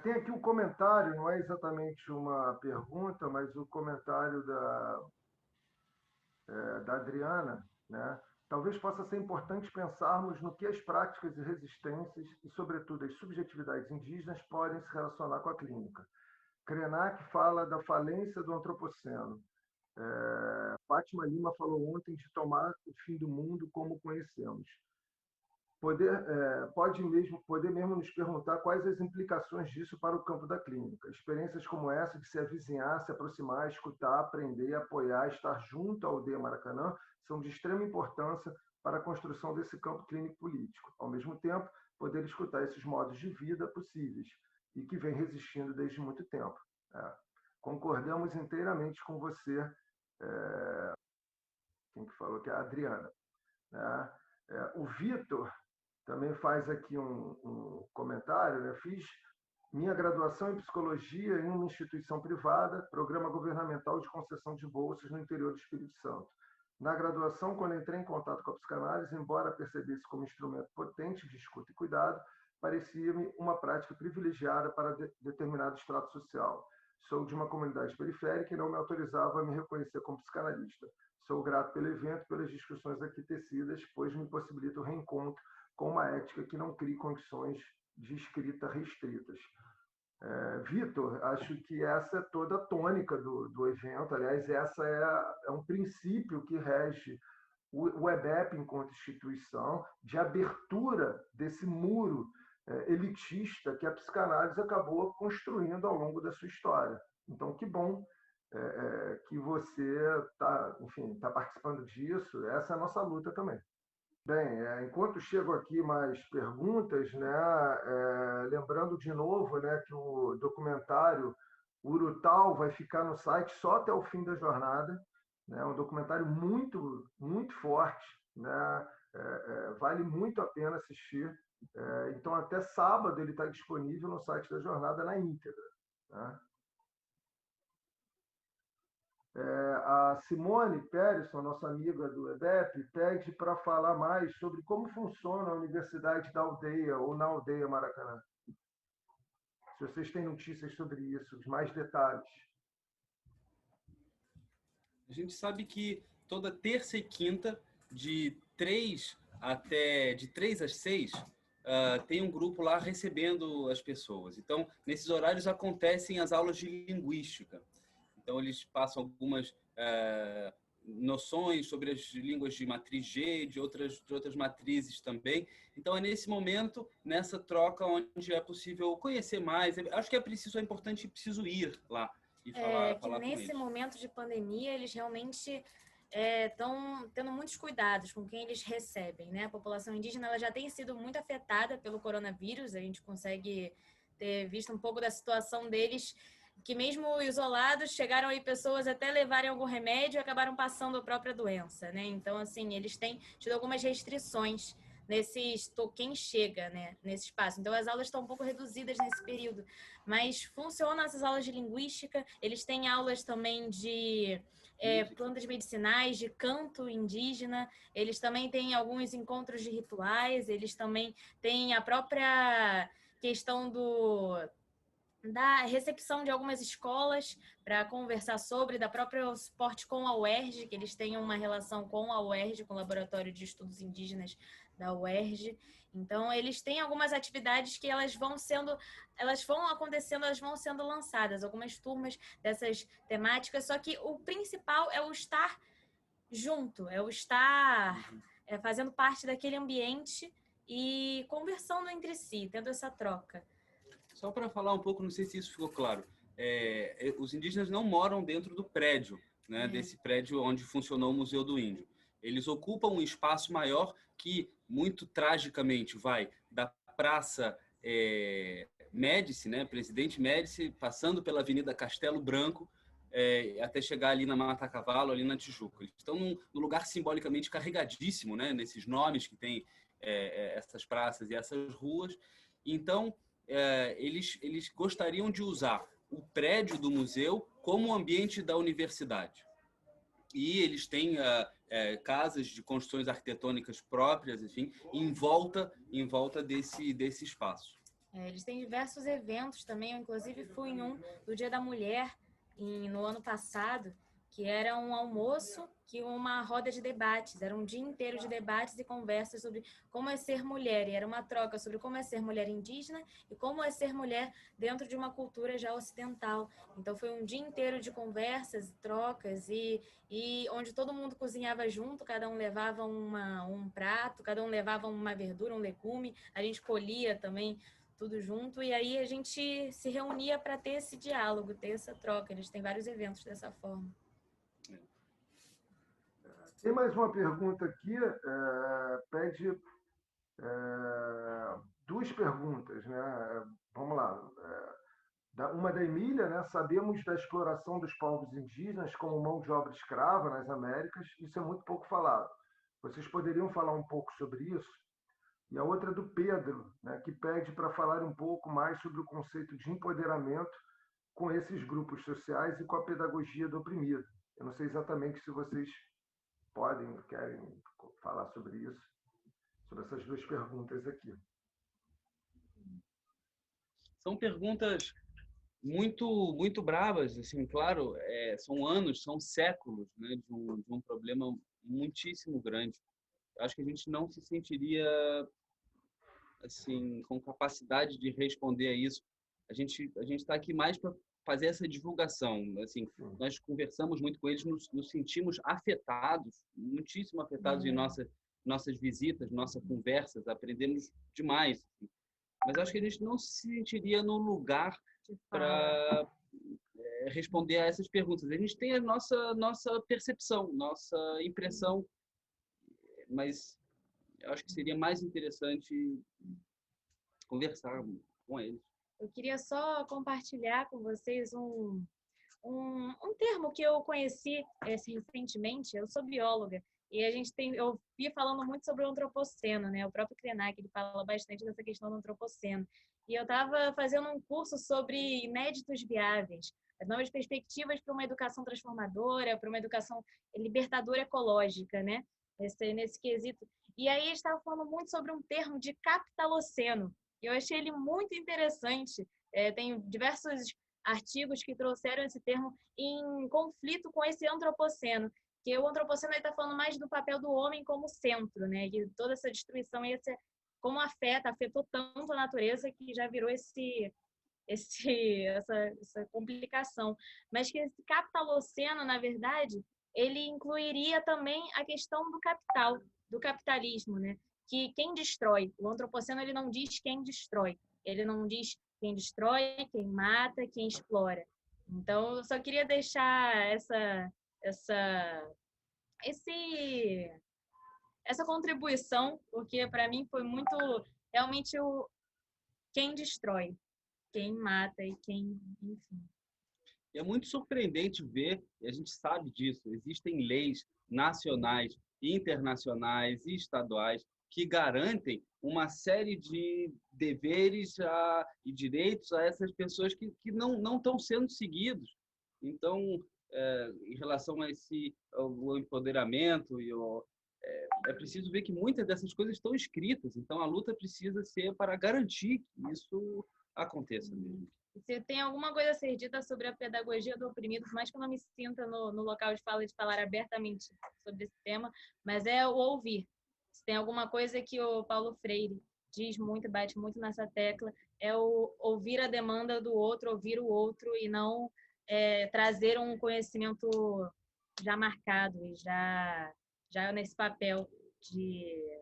Tem aqui um comentário, não é exatamente uma pergunta, mas o comentário da Adriana, né? Talvez possa ser importante pensarmos no que as práticas e resistências e, sobretudo, as subjetividades indígenas podem se relacionar com a clínica. Krenak fala da falência do antropoceno. Fátima Lima falou ontem de tomar o fim do mundo como o conhecemos. Poder mesmo nos perguntar quais as implicações disso para o campo da clínica. Experiências como essa de se avizinhar, se aproximar, escutar, aprender, apoiar, estar junto à aldeia Maracanã são de extrema importância para a construção desse campo clínico-político. Ao mesmo tempo, poder escutar esses modos de vida possíveis e que vem resistindo desde muito tempo. Concordamos inteiramente com você, quem que falou que é a Adriana, né? O Vitor também faz aqui um comentário, né? Fiz minha graduação em psicologia em uma instituição privada, programa governamental de concessão de bolsas no interior do Espírito Santo. Na graduação, quando entrei em contato com a psicanálise, embora percebesse como instrumento potente de escuta e cuidado, parecia-me uma prática privilegiada para determinado estrato social. Sou de uma comunidade periférica e não me autorizava a me reconhecer como psicanalista. Sou grato pelo evento, pelas discussões aqui tecidas, pois me possibilita o reencontro com uma ética que não crie condições de escrita restritas. Vitor, acho que essa é toda a tônica do evento. Aliás, essa é um princípio que rege o EBEP enquanto instituição, de abertura desse muro elitista que a psicanálise acabou construindo ao longo da sua história. Então, que bom que você está participando disso. Essa é a nossa luta também. Bem, enquanto chegam aqui mais perguntas, né, lembrando de novo, né, que o documentário Urutau vai ficar no site só até o fim da jornada, né, um documentário muito, muito forte, né, vale muito a pena assistir. Então, até sábado ele está disponível no site da jornada na íntegra, né? A Simone Perisson, nossa amiga do EBEP, pede para falar mais sobre como funciona a Universidade da Aldeia ou na Aldeia Maracanã. Se vocês têm notícias sobre isso, os mais detalhes. A gente sabe que toda terça e quinta, de 3 às 6, tem um grupo lá recebendo as pessoas. Então, nesses horários acontecem as aulas de linguística. Então, eles passam algumas noções sobre as línguas de matriz G, de outras matrizes também. Então, é nesse momento, nessa troca, onde é possível conhecer mais. Acho que é importante e preciso ir lá e falar com eles. Nesse momento de pandemia, eles realmente estão tendo muitos cuidados com quem eles recebem, né? A população indígena ela já tem sido muito afetada pelo coronavírus. A gente consegue ter visto um pouco da situação deles, que mesmo isolados, chegaram aí pessoas até levarem algum remédio e acabaram passando a própria doença, né? Então, assim, eles têm tido algumas restrições quem chega, né, nesse espaço. Então, as aulas estão um pouco reduzidas nesse período, mas funcionam essas aulas de linguística. Eles têm aulas também de plantas medicinais, de canto indígena. Eles também têm alguns encontros de rituais. Eles também têm a própria questão da recepção de algumas escolas para conversar da própria suporte com a UERJ, que eles têm uma relação com a UERJ, com o Laboratório de Estudos Indígenas da UERJ. Então, eles têm algumas atividades que elas vão acontecendo, elas vão sendo lançadas, algumas turmas dessas temáticas, só que o principal é o estar junto, é o estar fazendo parte daquele ambiente e conversando entre si, tendo essa troca. Só para falar um pouco, não sei se isso ficou claro, os indígenas não moram dentro do prédio, né, desse prédio onde funcionou o Museu do Índio. Eles ocupam um espaço maior que, muito tragicamente, vai da Praça Médici, né, Presidente Médici, passando pela Avenida Castelo Branco, até chegar ali na Mata Cavalo, ali na Tijuca. Eles estão num lugar simbolicamente carregadíssimo, né, nesses nomes que tem essas praças e essas ruas. Então, eles gostariam de usar o prédio do museu como ambiente da universidade. E eles têm casas de construções arquitetônicas próprias, enfim, em volta desse espaço. Eles têm diversos eventos também. Eu, inclusive, fui em um do Dia da Mulher, no ano passado, que era um almoço e uma roda de debates. Era um dia inteiro de debates e conversas sobre como é ser mulher. E era uma troca sobre como é ser mulher indígena e como é ser mulher dentro de uma cultura já ocidental. Então, foi um dia inteiro de conversas, trocas, e onde todo mundo cozinhava junto, cada um levava um prato, cada um levava uma verdura, um legume. A gente colhia também tudo junto, e aí a gente se reunia para ter esse diálogo, ter essa troca. Eles têm vários eventos dessa forma. Tem mais uma pergunta aqui, pede duas perguntas, né? Vamos lá. Uma da Emília, né? Sabemos da exploração dos povos indígenas como mão de obra escrava nas Américas, isso é muito pouco falado. Vocês poderiam falar um pouco sobre isso? E a outra é do Pedro, né? Que pede para falar um pouco mais sobre o conceito de empoderamento com esses grupos sociais e com a pedagogia do oprimido. Eu não sei exatamente se vocês querem falar sobre isso, sobre essas duas perguntas aqui. São perguntas muito bravas, assim, claro, são anos, são séculos, né, de um problema muitíssimo grande. Eu acho que a gente não se sentiria assim com capacidade de responder a isso. A gente está aqui mais para fazer essa divulgação. Assim, nós conversamos muito com eles, nos sentimos afetados, muitíssimo afetados em nossas visitas, nossas conversas, aprendemos demais. Assim. Mas acho que a gente não se sentiria no lugar para responder a essas perguntas. A gente tem a nossa percepção, nossa impressão, mas eu acho que seria mais interessante conversar com eles. Eu queria só compartilhar com vocês um termo que eu conheci recentemente. Eu sou bióloga e eu vi falando muito sobre o antropoceno, né? O próprio Krenak, ele fala bastante dessa questão do antropoceno. E eu estava fazendo um curso sobre inéditos viáveis, as novas perspectivas para uma educação transformadora, para uma educação libertadora ecológica, né? Nesse quesito. E aí eles estavam falando muito sobre um termo de capitaloceno. Eu achei ele muito interessante. Tem diversos artigos que trouxeram esse termo em conflito com esse antropoceno, que o antropoceno está falando mais do papel do homem como centro, né? E toda essa destruição, como afetou tanto a natureza que já virou essa complicação. Mas que esse capitaloceno, na verdade, ele incluiria também a questão do capital, do capitalismo, né? Que quem destrói, o antropoceno ele não diz quem destrói, ele não diz quem destrói, quem mata, quem explora. Então, eu só queria deixar essa contribuição, porque para mim foi muito realmente quem destrói, quem mata e quem, enfim. E é muito surpreendente ver, e a gente sabe disso, existem leis nacionais, internacionais e estaduais que garantem uma série de deveres e direitos a essas pessoas que não estão sendo seguidos. Então, em relação a ao empoderamento é preciso ver que muitas dessas coisas estão escritas. Então, a luta precisa ser para garantir que isso aconteça mesmo. Se tem alguma coisa a ser dita sobre a pedagogia do oprimido, por mais que eu não me sinta no local de fala de falar abertamente sobre esse tema, mas é o ouvir. Se tem alguma coisa que o Paulo Freire diz muito, bate muito nessa tecla, é o ouvir a demanda do outro, ouvir o outro e não trazer um conhecimento já marcado e já nesse papel de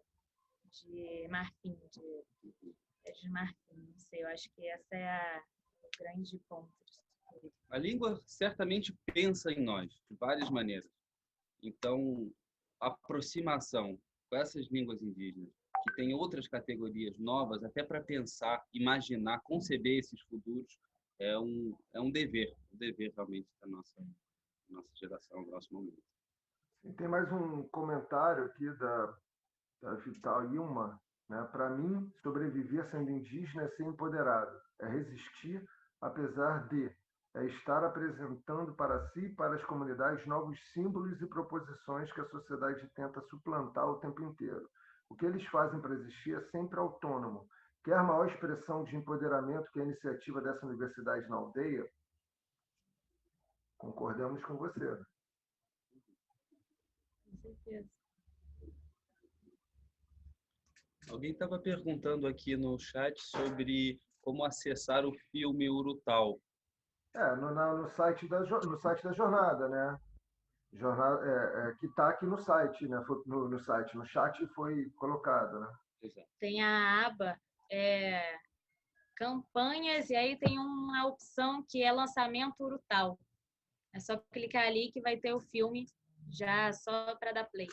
marfim, de marfim, não sei, eu acho que essa é o grande ponto. A língua certamente pensa em nós, de várias maneiras. Então, a aproximação com essas línguas indígenas, que tem outras categorias novas, até para pensar, imaginar, conceber esses futuros, é um dever realmente da nossa geração, no nosso momento. E tem mais um comentário aqui da Vital Ilma, né? Para mim, sobreviver sendo indígena é ser empoderado, é resistir, apesar de estar apresentando para si e para as comunidades novos símbolos e proposições que a sociedade tenta suplantar o tempo inteiro. O que eles fazem para existir é sempre autônomo. Quer maior expressão de empoderamento que a iniciativa dessa universidade na aldeia? Concordamos com você. Com certeza. Alguém estava perguntando aqui no chat sobre como acessar o filme Urutau. No site da jornada, né? Que está aqui no site, né? No site, no chat foi colocado, né? Exato. Tem a aba campanhas e aí tem uma opção que é lançamento Urutau. É só clicar ali que vai ter o filme já só para dar play.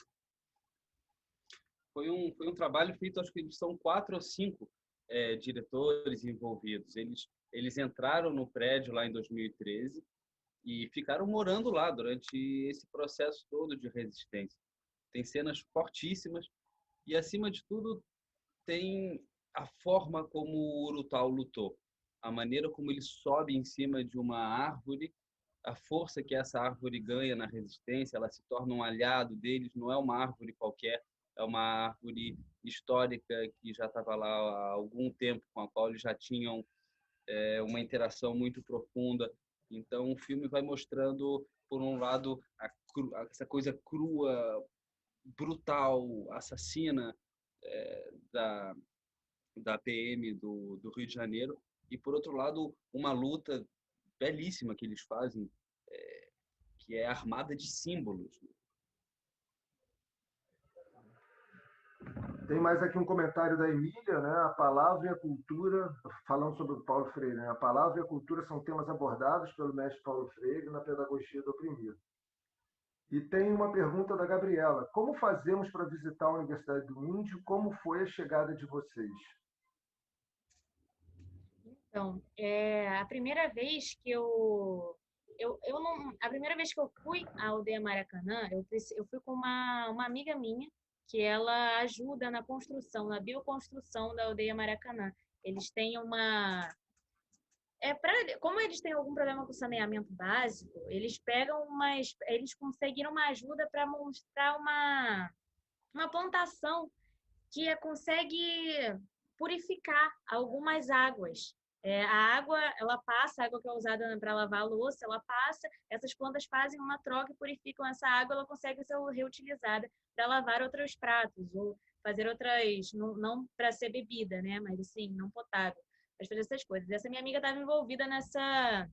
Foi um trabalho feito, acho que são 4 ou 5 diretores envolvidos. Eles entraram no prédio lá em 2013 e ficaram morando lá durante esse processo todo de resistência. Tem cenas fortíssimas e, acima de tudo, tem a forma como o Urutau lutou, a maneira como ele sobe em cima de uma árvore, a força que essa árvore ganha na resistência, ela se torna um aliado deles, não é uma árvore qualquer, é uma árvore histórica que já estava lá há algum tempo, com a qual eles já tinham uma interação muito profunda. Então, o filme vai mostrando, por um lado, essa coisa crua, brutal, assassina da PM do Rio de Janeiro, e, por outro lado, uma luta belíssima que eles fazem, que é armada de símbolos. Tem mais aqui um comentário da Emília, né? A palavra e a cultura, falando sobre o Paulo Freire, né? A palavra e a cultura são temas abordados pelo mestre Paulo Freire na pedagogia do oprimido. E tem uma pergunta da Gabriela: como fazemos para visitar a Universidade do Índio? Como foi a chegada de vocês? Então, a primeira vez que a primeira vez que eu fui à aldeia Maracanã, eu fui com uma amiga minha, que ela ajuda na construção, na bioconstrução da aldeia Maracanã. Eles têm como eles têm algum problema com saneamento básico, eles conseguiram uma ajuda para mostrar uma plantação que consegue purificar algumas águas. A água, a água que é usada para lavar a louça, ela passa, essas plantas fazem uma troca e purificam essa água, ela consegue ser reutilizada para lavar outros pratos ou fazer outras, não para ser bebida, né, mas assim, não potável, para fazer essas coisas. Essa minha amiga estava envolvida nessa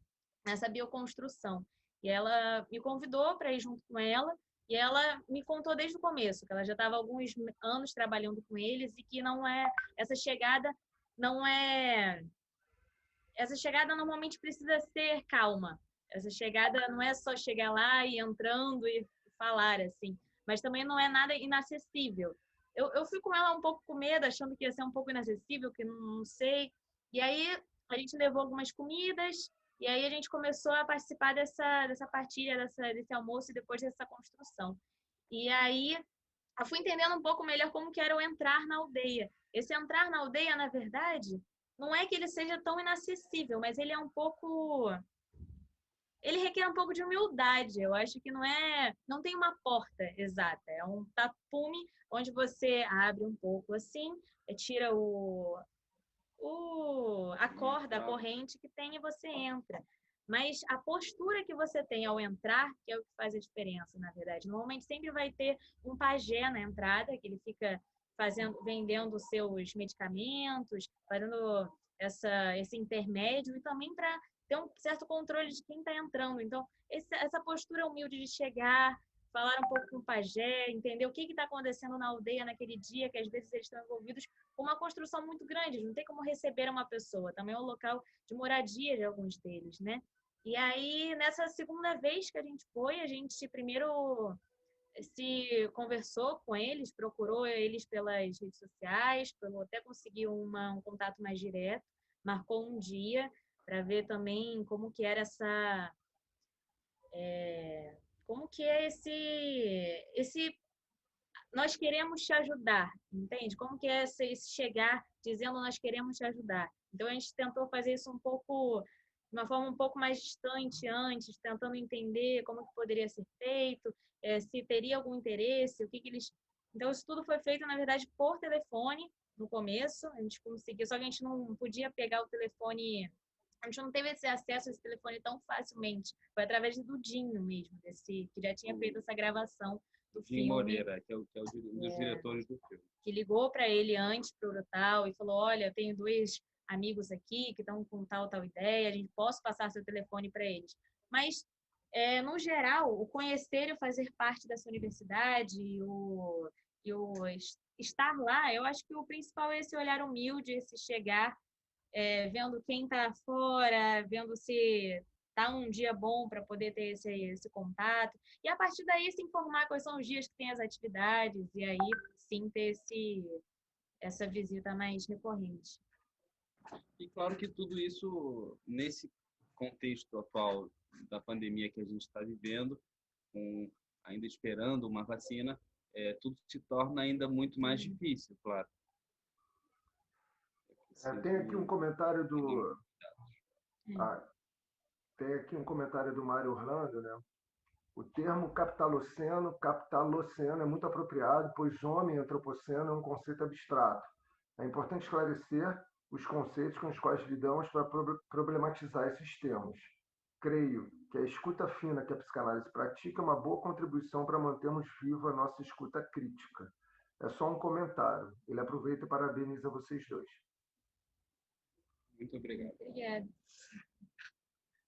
bioconstrução e ela me convidou para ir junto com ela e ela me contou desde o começo que ela já estava há alguns anos trabalhando com eles e que essa chegada normalmente precisa ser calma. Essa chegada não é só chegar lá e entrando e falar, assim. Mas também não é nada inacessível. Eu fui com ela um pouco com medo, achando que ia ser um pouco inacessível, que não sei. E aí a gente levou algumas comidas, e aí a gente começou a participar dessa partilha, desse almoço e depois dessa construção. E aí eu fui entendendo um pouco melhor como que era o entrar na aldeia. Esse entrar na aldeia, na verdade, não é que ele seja tão inacessível, mas ele é um pouco... Ele requer um pouco de humildade. Eu acho que não tem uma porta exata. É um tapume onde você abre um pouco assim, tira a corda, a corrente que tem e você entra. Mas a postura que você tem ao entrar, que é o que faz a diferença, na verdade. Normalmente sempre vai ter um pajé na entrada, que ele fica vendendo seus medicamentos, fazendo esse intermédio, e também para ter um certo controle de quem está entrando. Então, essa postura humilde de chegar, falar um pouco com o pajé, entender o que está acontecendo na aldeia naquele dia, que às vezes eles estão envolvidos com uma construção muito grande, não tem como receber uma pessoa. Também é um local de moradia de alguns deles, né? E aí, nessa segunda vez que a gente foi, a gente primeiro se conversou com eles, procurou eles pelas redes sociais, até conseguir um contato mais direto, marcou um dia para ver também como que era como que é esse nós queremos te ajudar, entende? Como que é esse chegar dizendo nós queremos te ajudar. Então a gente tentou fazer isso de uma forma um pouco mais distante antes, tentando entender como que poderia ser feito, se teria algum interesse, o que eles... Então isso tudo foi feito, na verdade, por telefone no começo, a gente conseguiu, só que a gente não podia pegar o telefone, a gente não teve esse acesso a esse telefone tão facilmente, foi através do Dinho mesmo, que já tinha feito essa gravação do Dinho filme. Moreira, que é um dos diretores do filme. Que ligou para ele antes para o Urutau e falou, olha, eu tenho 2 amigos aqui que estão com tal ideia, a gente posso passar seu telefone para eles. Mas, no geral, o conhecer e o fazer parte dessa universidade e o estar lá, eu acho que o principal é esse olhar humilde, esse chegar, vendo quem está fora, vendo se tá um dia bom para poder ter esse contato. E a partir daí se informar quais são os dias que tem as atividades e aí sim ter essa visita mais recorrente. E claro que tudo isso, nesse contexto atual da pandemia que a gente está vivendo, ainda esperando uma vacina, tudo se torna ainda muito mais difícil, claro. Tem aqui um comentário do... tem aqui um comentário do Mário Orlando, né? O termo capitaloceno é muito apropriado, pois homem antropoceno é um conceito abstrato. É importante esclarecer os conceitos com os quais lidamos para problematizar esses termos. Creio que a escuta fina que a psicanálise pratica é uma boa contribuição para mantermos viva a nossa escuta crítica. É só um comentário. Ele aproveita e parabeniza vocês dois. Muito obrigado. Obrigada.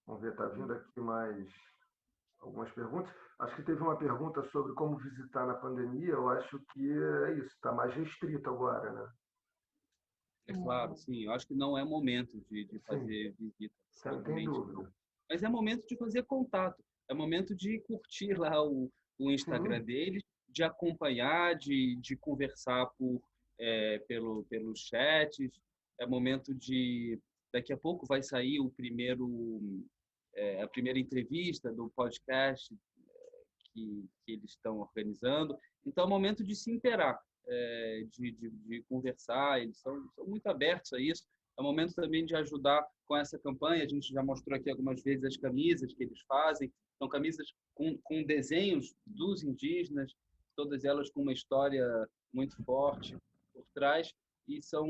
Vamos ver, está vindo aqui mais algumas perguntas. Acho que teve uma pergunta sobre como visitar na pandemia. Eu acho que é isso, está mais restrito agora, né? É claro, sim. Eu acho que não é momento de fazer visita. Não tem dúvida. Mas é momento de fazer contato. É momento de curtir lá o Instagram deles, de acompanhar, de conversar pelos chats. É momento de... Daqui a pouco vai sair a primeira entrevista do podcast que eles estão organizando. Então, é momento de se interar, de conversar. Eles são muito abertos a isso. É momento também de ajudar com essa campanha. A gente já mostrou aqui algumas vezes as camisas que eles fazem. São camisas com desenhos dos indígenas, todas elas com uma história muito forte por trás. E são,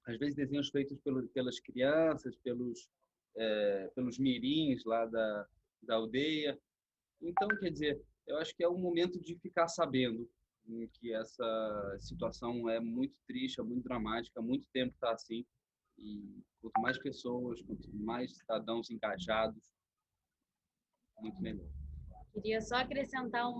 às vezes, desenhos feitos pelas crianças, pelos mirins lá da aldeia. Então, quer dizer, eu acho que é um momento de ficar sabendo que essa situação é muito triste, é muito dramática, há muito tempo está assim. E quanto mais pessoas, quanto mais cidadãos engajados, muito melhor. Queria só acrescentar um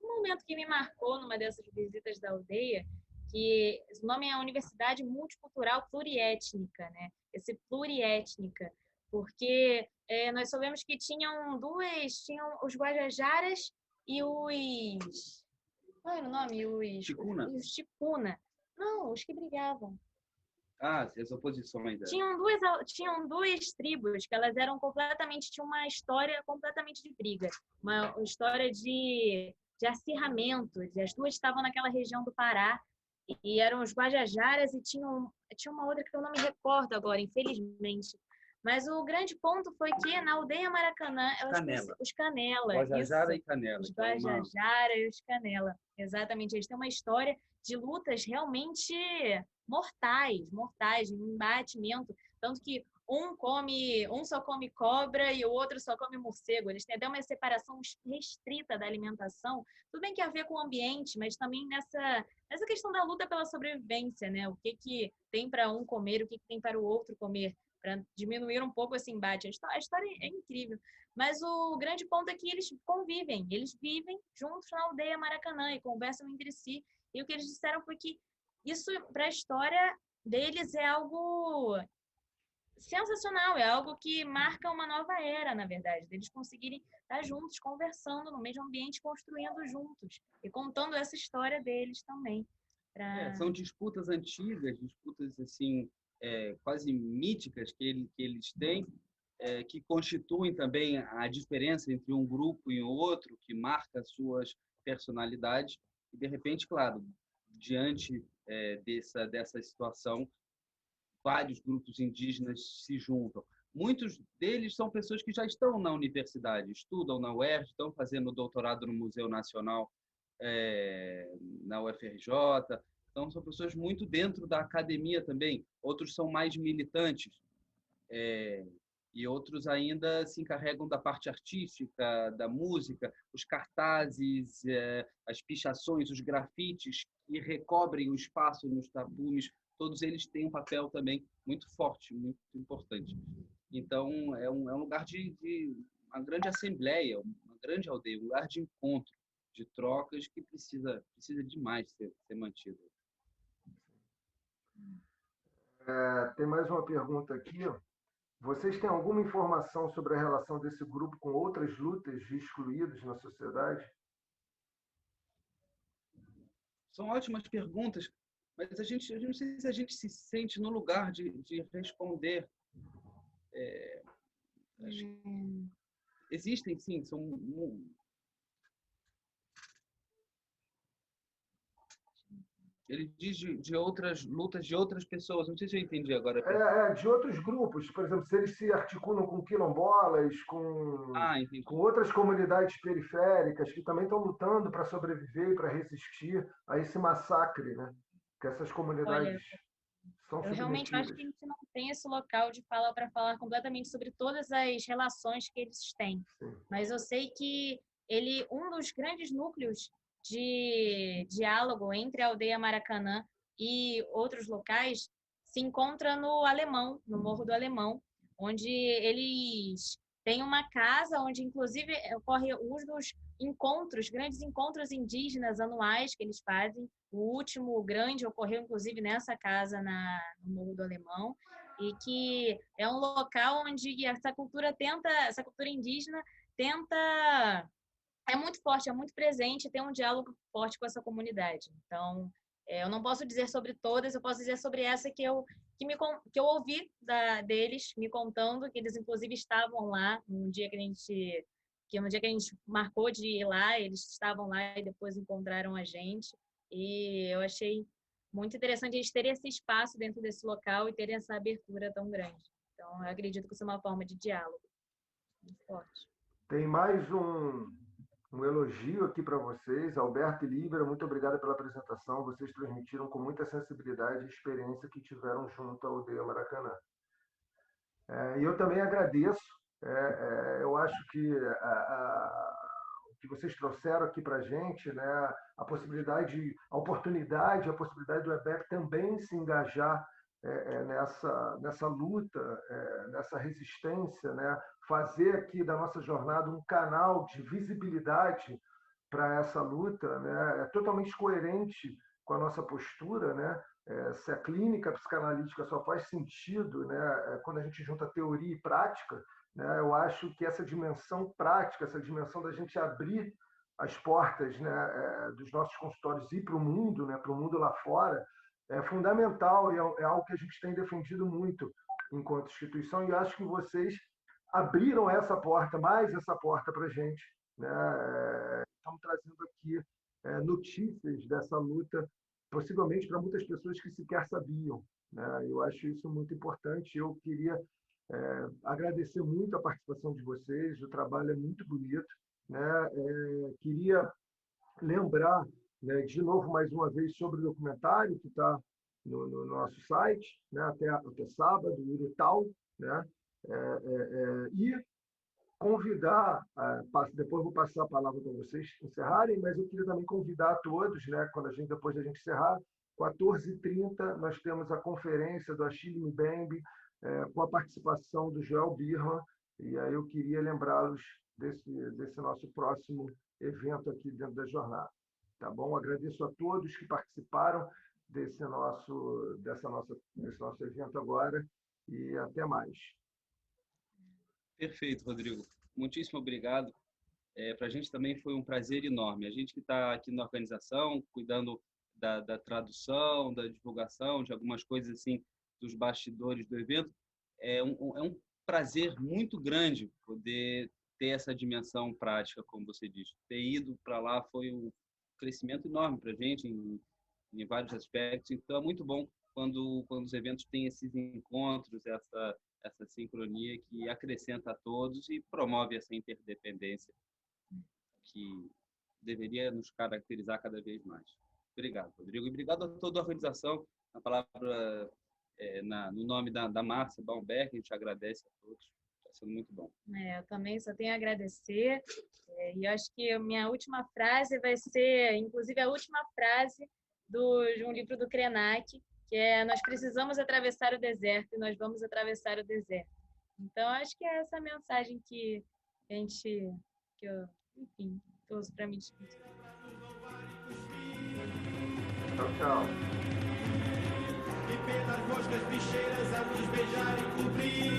momento que me marcou numa dessas visitas da aldeia, que o nome é Universidade Multicultural Pluriétnica, né? Esse pluriétnica, porque nós soubemos que tinham os Guajajaras e os... Qual era o nome? Os Ticuna. Não, os que brigavam. As oposições. Tinham 2 tribos que elas eram tinham uma história completamente de briga. Uma história de de acirramento. As duas estavam naquela região do Pará, e eram os Guajajaras, e tinha uma outra que eu não me recordo agora, infelizmente. Mas o grande ponto foi que na aldeia Maracanã, os Canela, Guajajara isso, e Canela. os Que é uma... Guajajara e os Canela, exatamente. Eles têm uma história de lutas realmente mortais, de um embatimento, tanto que um só come cobra e o outro só come morcego. Eles têm até uma separação restrita da alimentação. Tudo bem que a ver com o ambiente, mas também nessa questão da luta pela sobrevivência, né? O que tem para um comer, o que tem para o outro comer, para diminuir um pouco esse embate. A história é incrível. Mas o grande ponto é que eles convivem, eles vivem juntos na aldeia Maracanã e conversam entre si. E o que eles disseram foi que isso, para a história deles, é algo sensacional, é algo que marca uma nova era, na verdade, deles conseguirem estar juntos, conversando no mesmo ambiente, construindo juntos e contando essa história deles também. São disputas antigas, disputas assim quase míticas que eles têm, que constituem também a diferença entre um grupo e outro, que marca suas personalidades. E, de repente, claro, diante dessa situação, vários grupos indígenas se juntam. Muitos deles são pessoas que já estão na universidade, estudam na UERJ, estão fazendo doutorado no Museu Nacional, na UFRJ. Então, são pessoas muito dentro da academia também. Outros são mais militantes, e outros ainda se encarregam da parte artística, da música, os cartazes, as pichações, os grafites que recobrem o espaço nos tapumes. Todos eles têm um papel também muito forte, muito importante. Então, é um lugar de uma grande assembleia, uma grande aldeia, um lugar de encontro, de trocas que precisa demais ser mantido. Tem mais uma pergunta aqui. Vocês têm alguma informação sobre a relação desse grupo com outras lutas de excluídos na sociedade? São ótimas perguntas, mas eu não sei se a gente se sente no lugar de responder. Existem, sim, ele diz de outras lutas de outras pessoas. Não sei se eu entendi agora. De outros grupos. Por exemplo, se eles se articulam com quilombolas, com outras comunidades periféricas que também estão lutando para sobreviver e para resistir a esse massacre, né? Que essas comunidades são submetidas. Eu realmente acho que a gente não tem esse local de fala para falar completamente sobre todas as relações que eles têm. Sim. Mas eu sei que um dos grandes núcleos de diálogo entre a aldeia Maracanã e outros locais se encontra no Alemão, no Morro do Alemão, onde eles têm uma casa onde, inclusive, ocorre um dos grandes encontros indígenas anuais que eles fazem. O último grande ocorreu, inclusive, nessa casa no Morro do Alemão, e que é um local onde essa cultura indígena tenta... É muito forte, é muito presente, tem um diálogo forte com essa comunidade. Então, eu não posso dizer sobre todas, eu posso dizer sobre essa que eu ouvi deles me contando, que eles inclusive estavam lá no dia que a gente marcou de ir lá, eles estavam lá e depois encontraram a gente. E eu achei muito interessante a gente ter esse espaço dentro desse local e ter essa abertura tão grande. Então, eu acredito que isso é uma forma de diálogo muito forte. Tem mais um elogio aqui para vocês. Alberto e Líbera, muito obrigado pela apresentação. Vocês transmitiram com muita sensibilidade a experiência que tiveram junto à aldeia Maracanã. E eu também agradeço. Eu acho que o que vocês trouxeram aqui para a gente, né, a possibilidade do EBEP também se engajar nessa luta, nessa resistência, né? Fazer aqui da nossa jornada um canal de visibilidade para essa luta, né? É totalmente coerente com a nossa postura, né? Se a clínica psicanalítica só faz sentido, né, quando a gente junta teoria e prática, né? Eu acho que essa dimensão prática, essa dimensão da gente abrir as portas, né, dos nossos consultórios e para o mundo, né, para o mundo lá fora, é fundamental e é algo que a gente tem defendido muito enquanto instituição, e acho que vocês abriram mais essa porta para a gente, né? Estamos trazendo aqui notícias dessa luta, possivelmente para muitas pessoas que sequer sabiam, né? Eu acho isso muito importante. Eu queria agradecer muito a participação de vocês, o trabalho é muito bonito, né? Queria lembrar, né, de novo, mais uma vez, sobre o documentário que está no nosso site, né, até sábado, o Urutau, né? E convidar, depois vou passar a palavra para vocês encerrarem, mas eu queria também convidar a todos, né, depois da gente encerrar, 14h30, nós temos a conferência do Achille Mbembe, com a participação do Joel Birman, e aí eu queria lembrá-los desse nosso próximo evento aqui dentro da jornada. Tá bom? Agradeço a todos que participaram desse nosso evento agora, e até mais. Perfeito, Rodrigo. Muitíssimo obrigado. Para a gente também foi um prazer enorme. A gente que está aqui na organização, cuidando da tradução, da divulgação, de algumas coisas assim, dos bastidores do evento, é um prazer muito grande poder ter essa dimensão prática, como você disse. Ter ido para lá foi um crescimento enorme para a gente em vários aspectos. Então, é muito bom quando os eventos têm esses encontros, essa sincronia que acrescenta a todos e promove essa interdependência que deveria nos caracterizar cada vez mais. Obrigado, Rodrigo. E obrigado a toda a organização. A palavra no nome da Márcia Baumberg, a gente agradece a todos. Está sendo muito bom. Eu também só tenho a agradecer. E eu acho que a minha última frase vai ser, inclusive, a última frase de um livro do Krenak, que é: nós precisamos atravessar o deserto e nós vamos atravessar o deserto. Então, acho que é essa mensagem que eu, enfim, trouxe para mim. Tchau, tchau. E pelas moscas bicheiras a nos beijar e cobrir.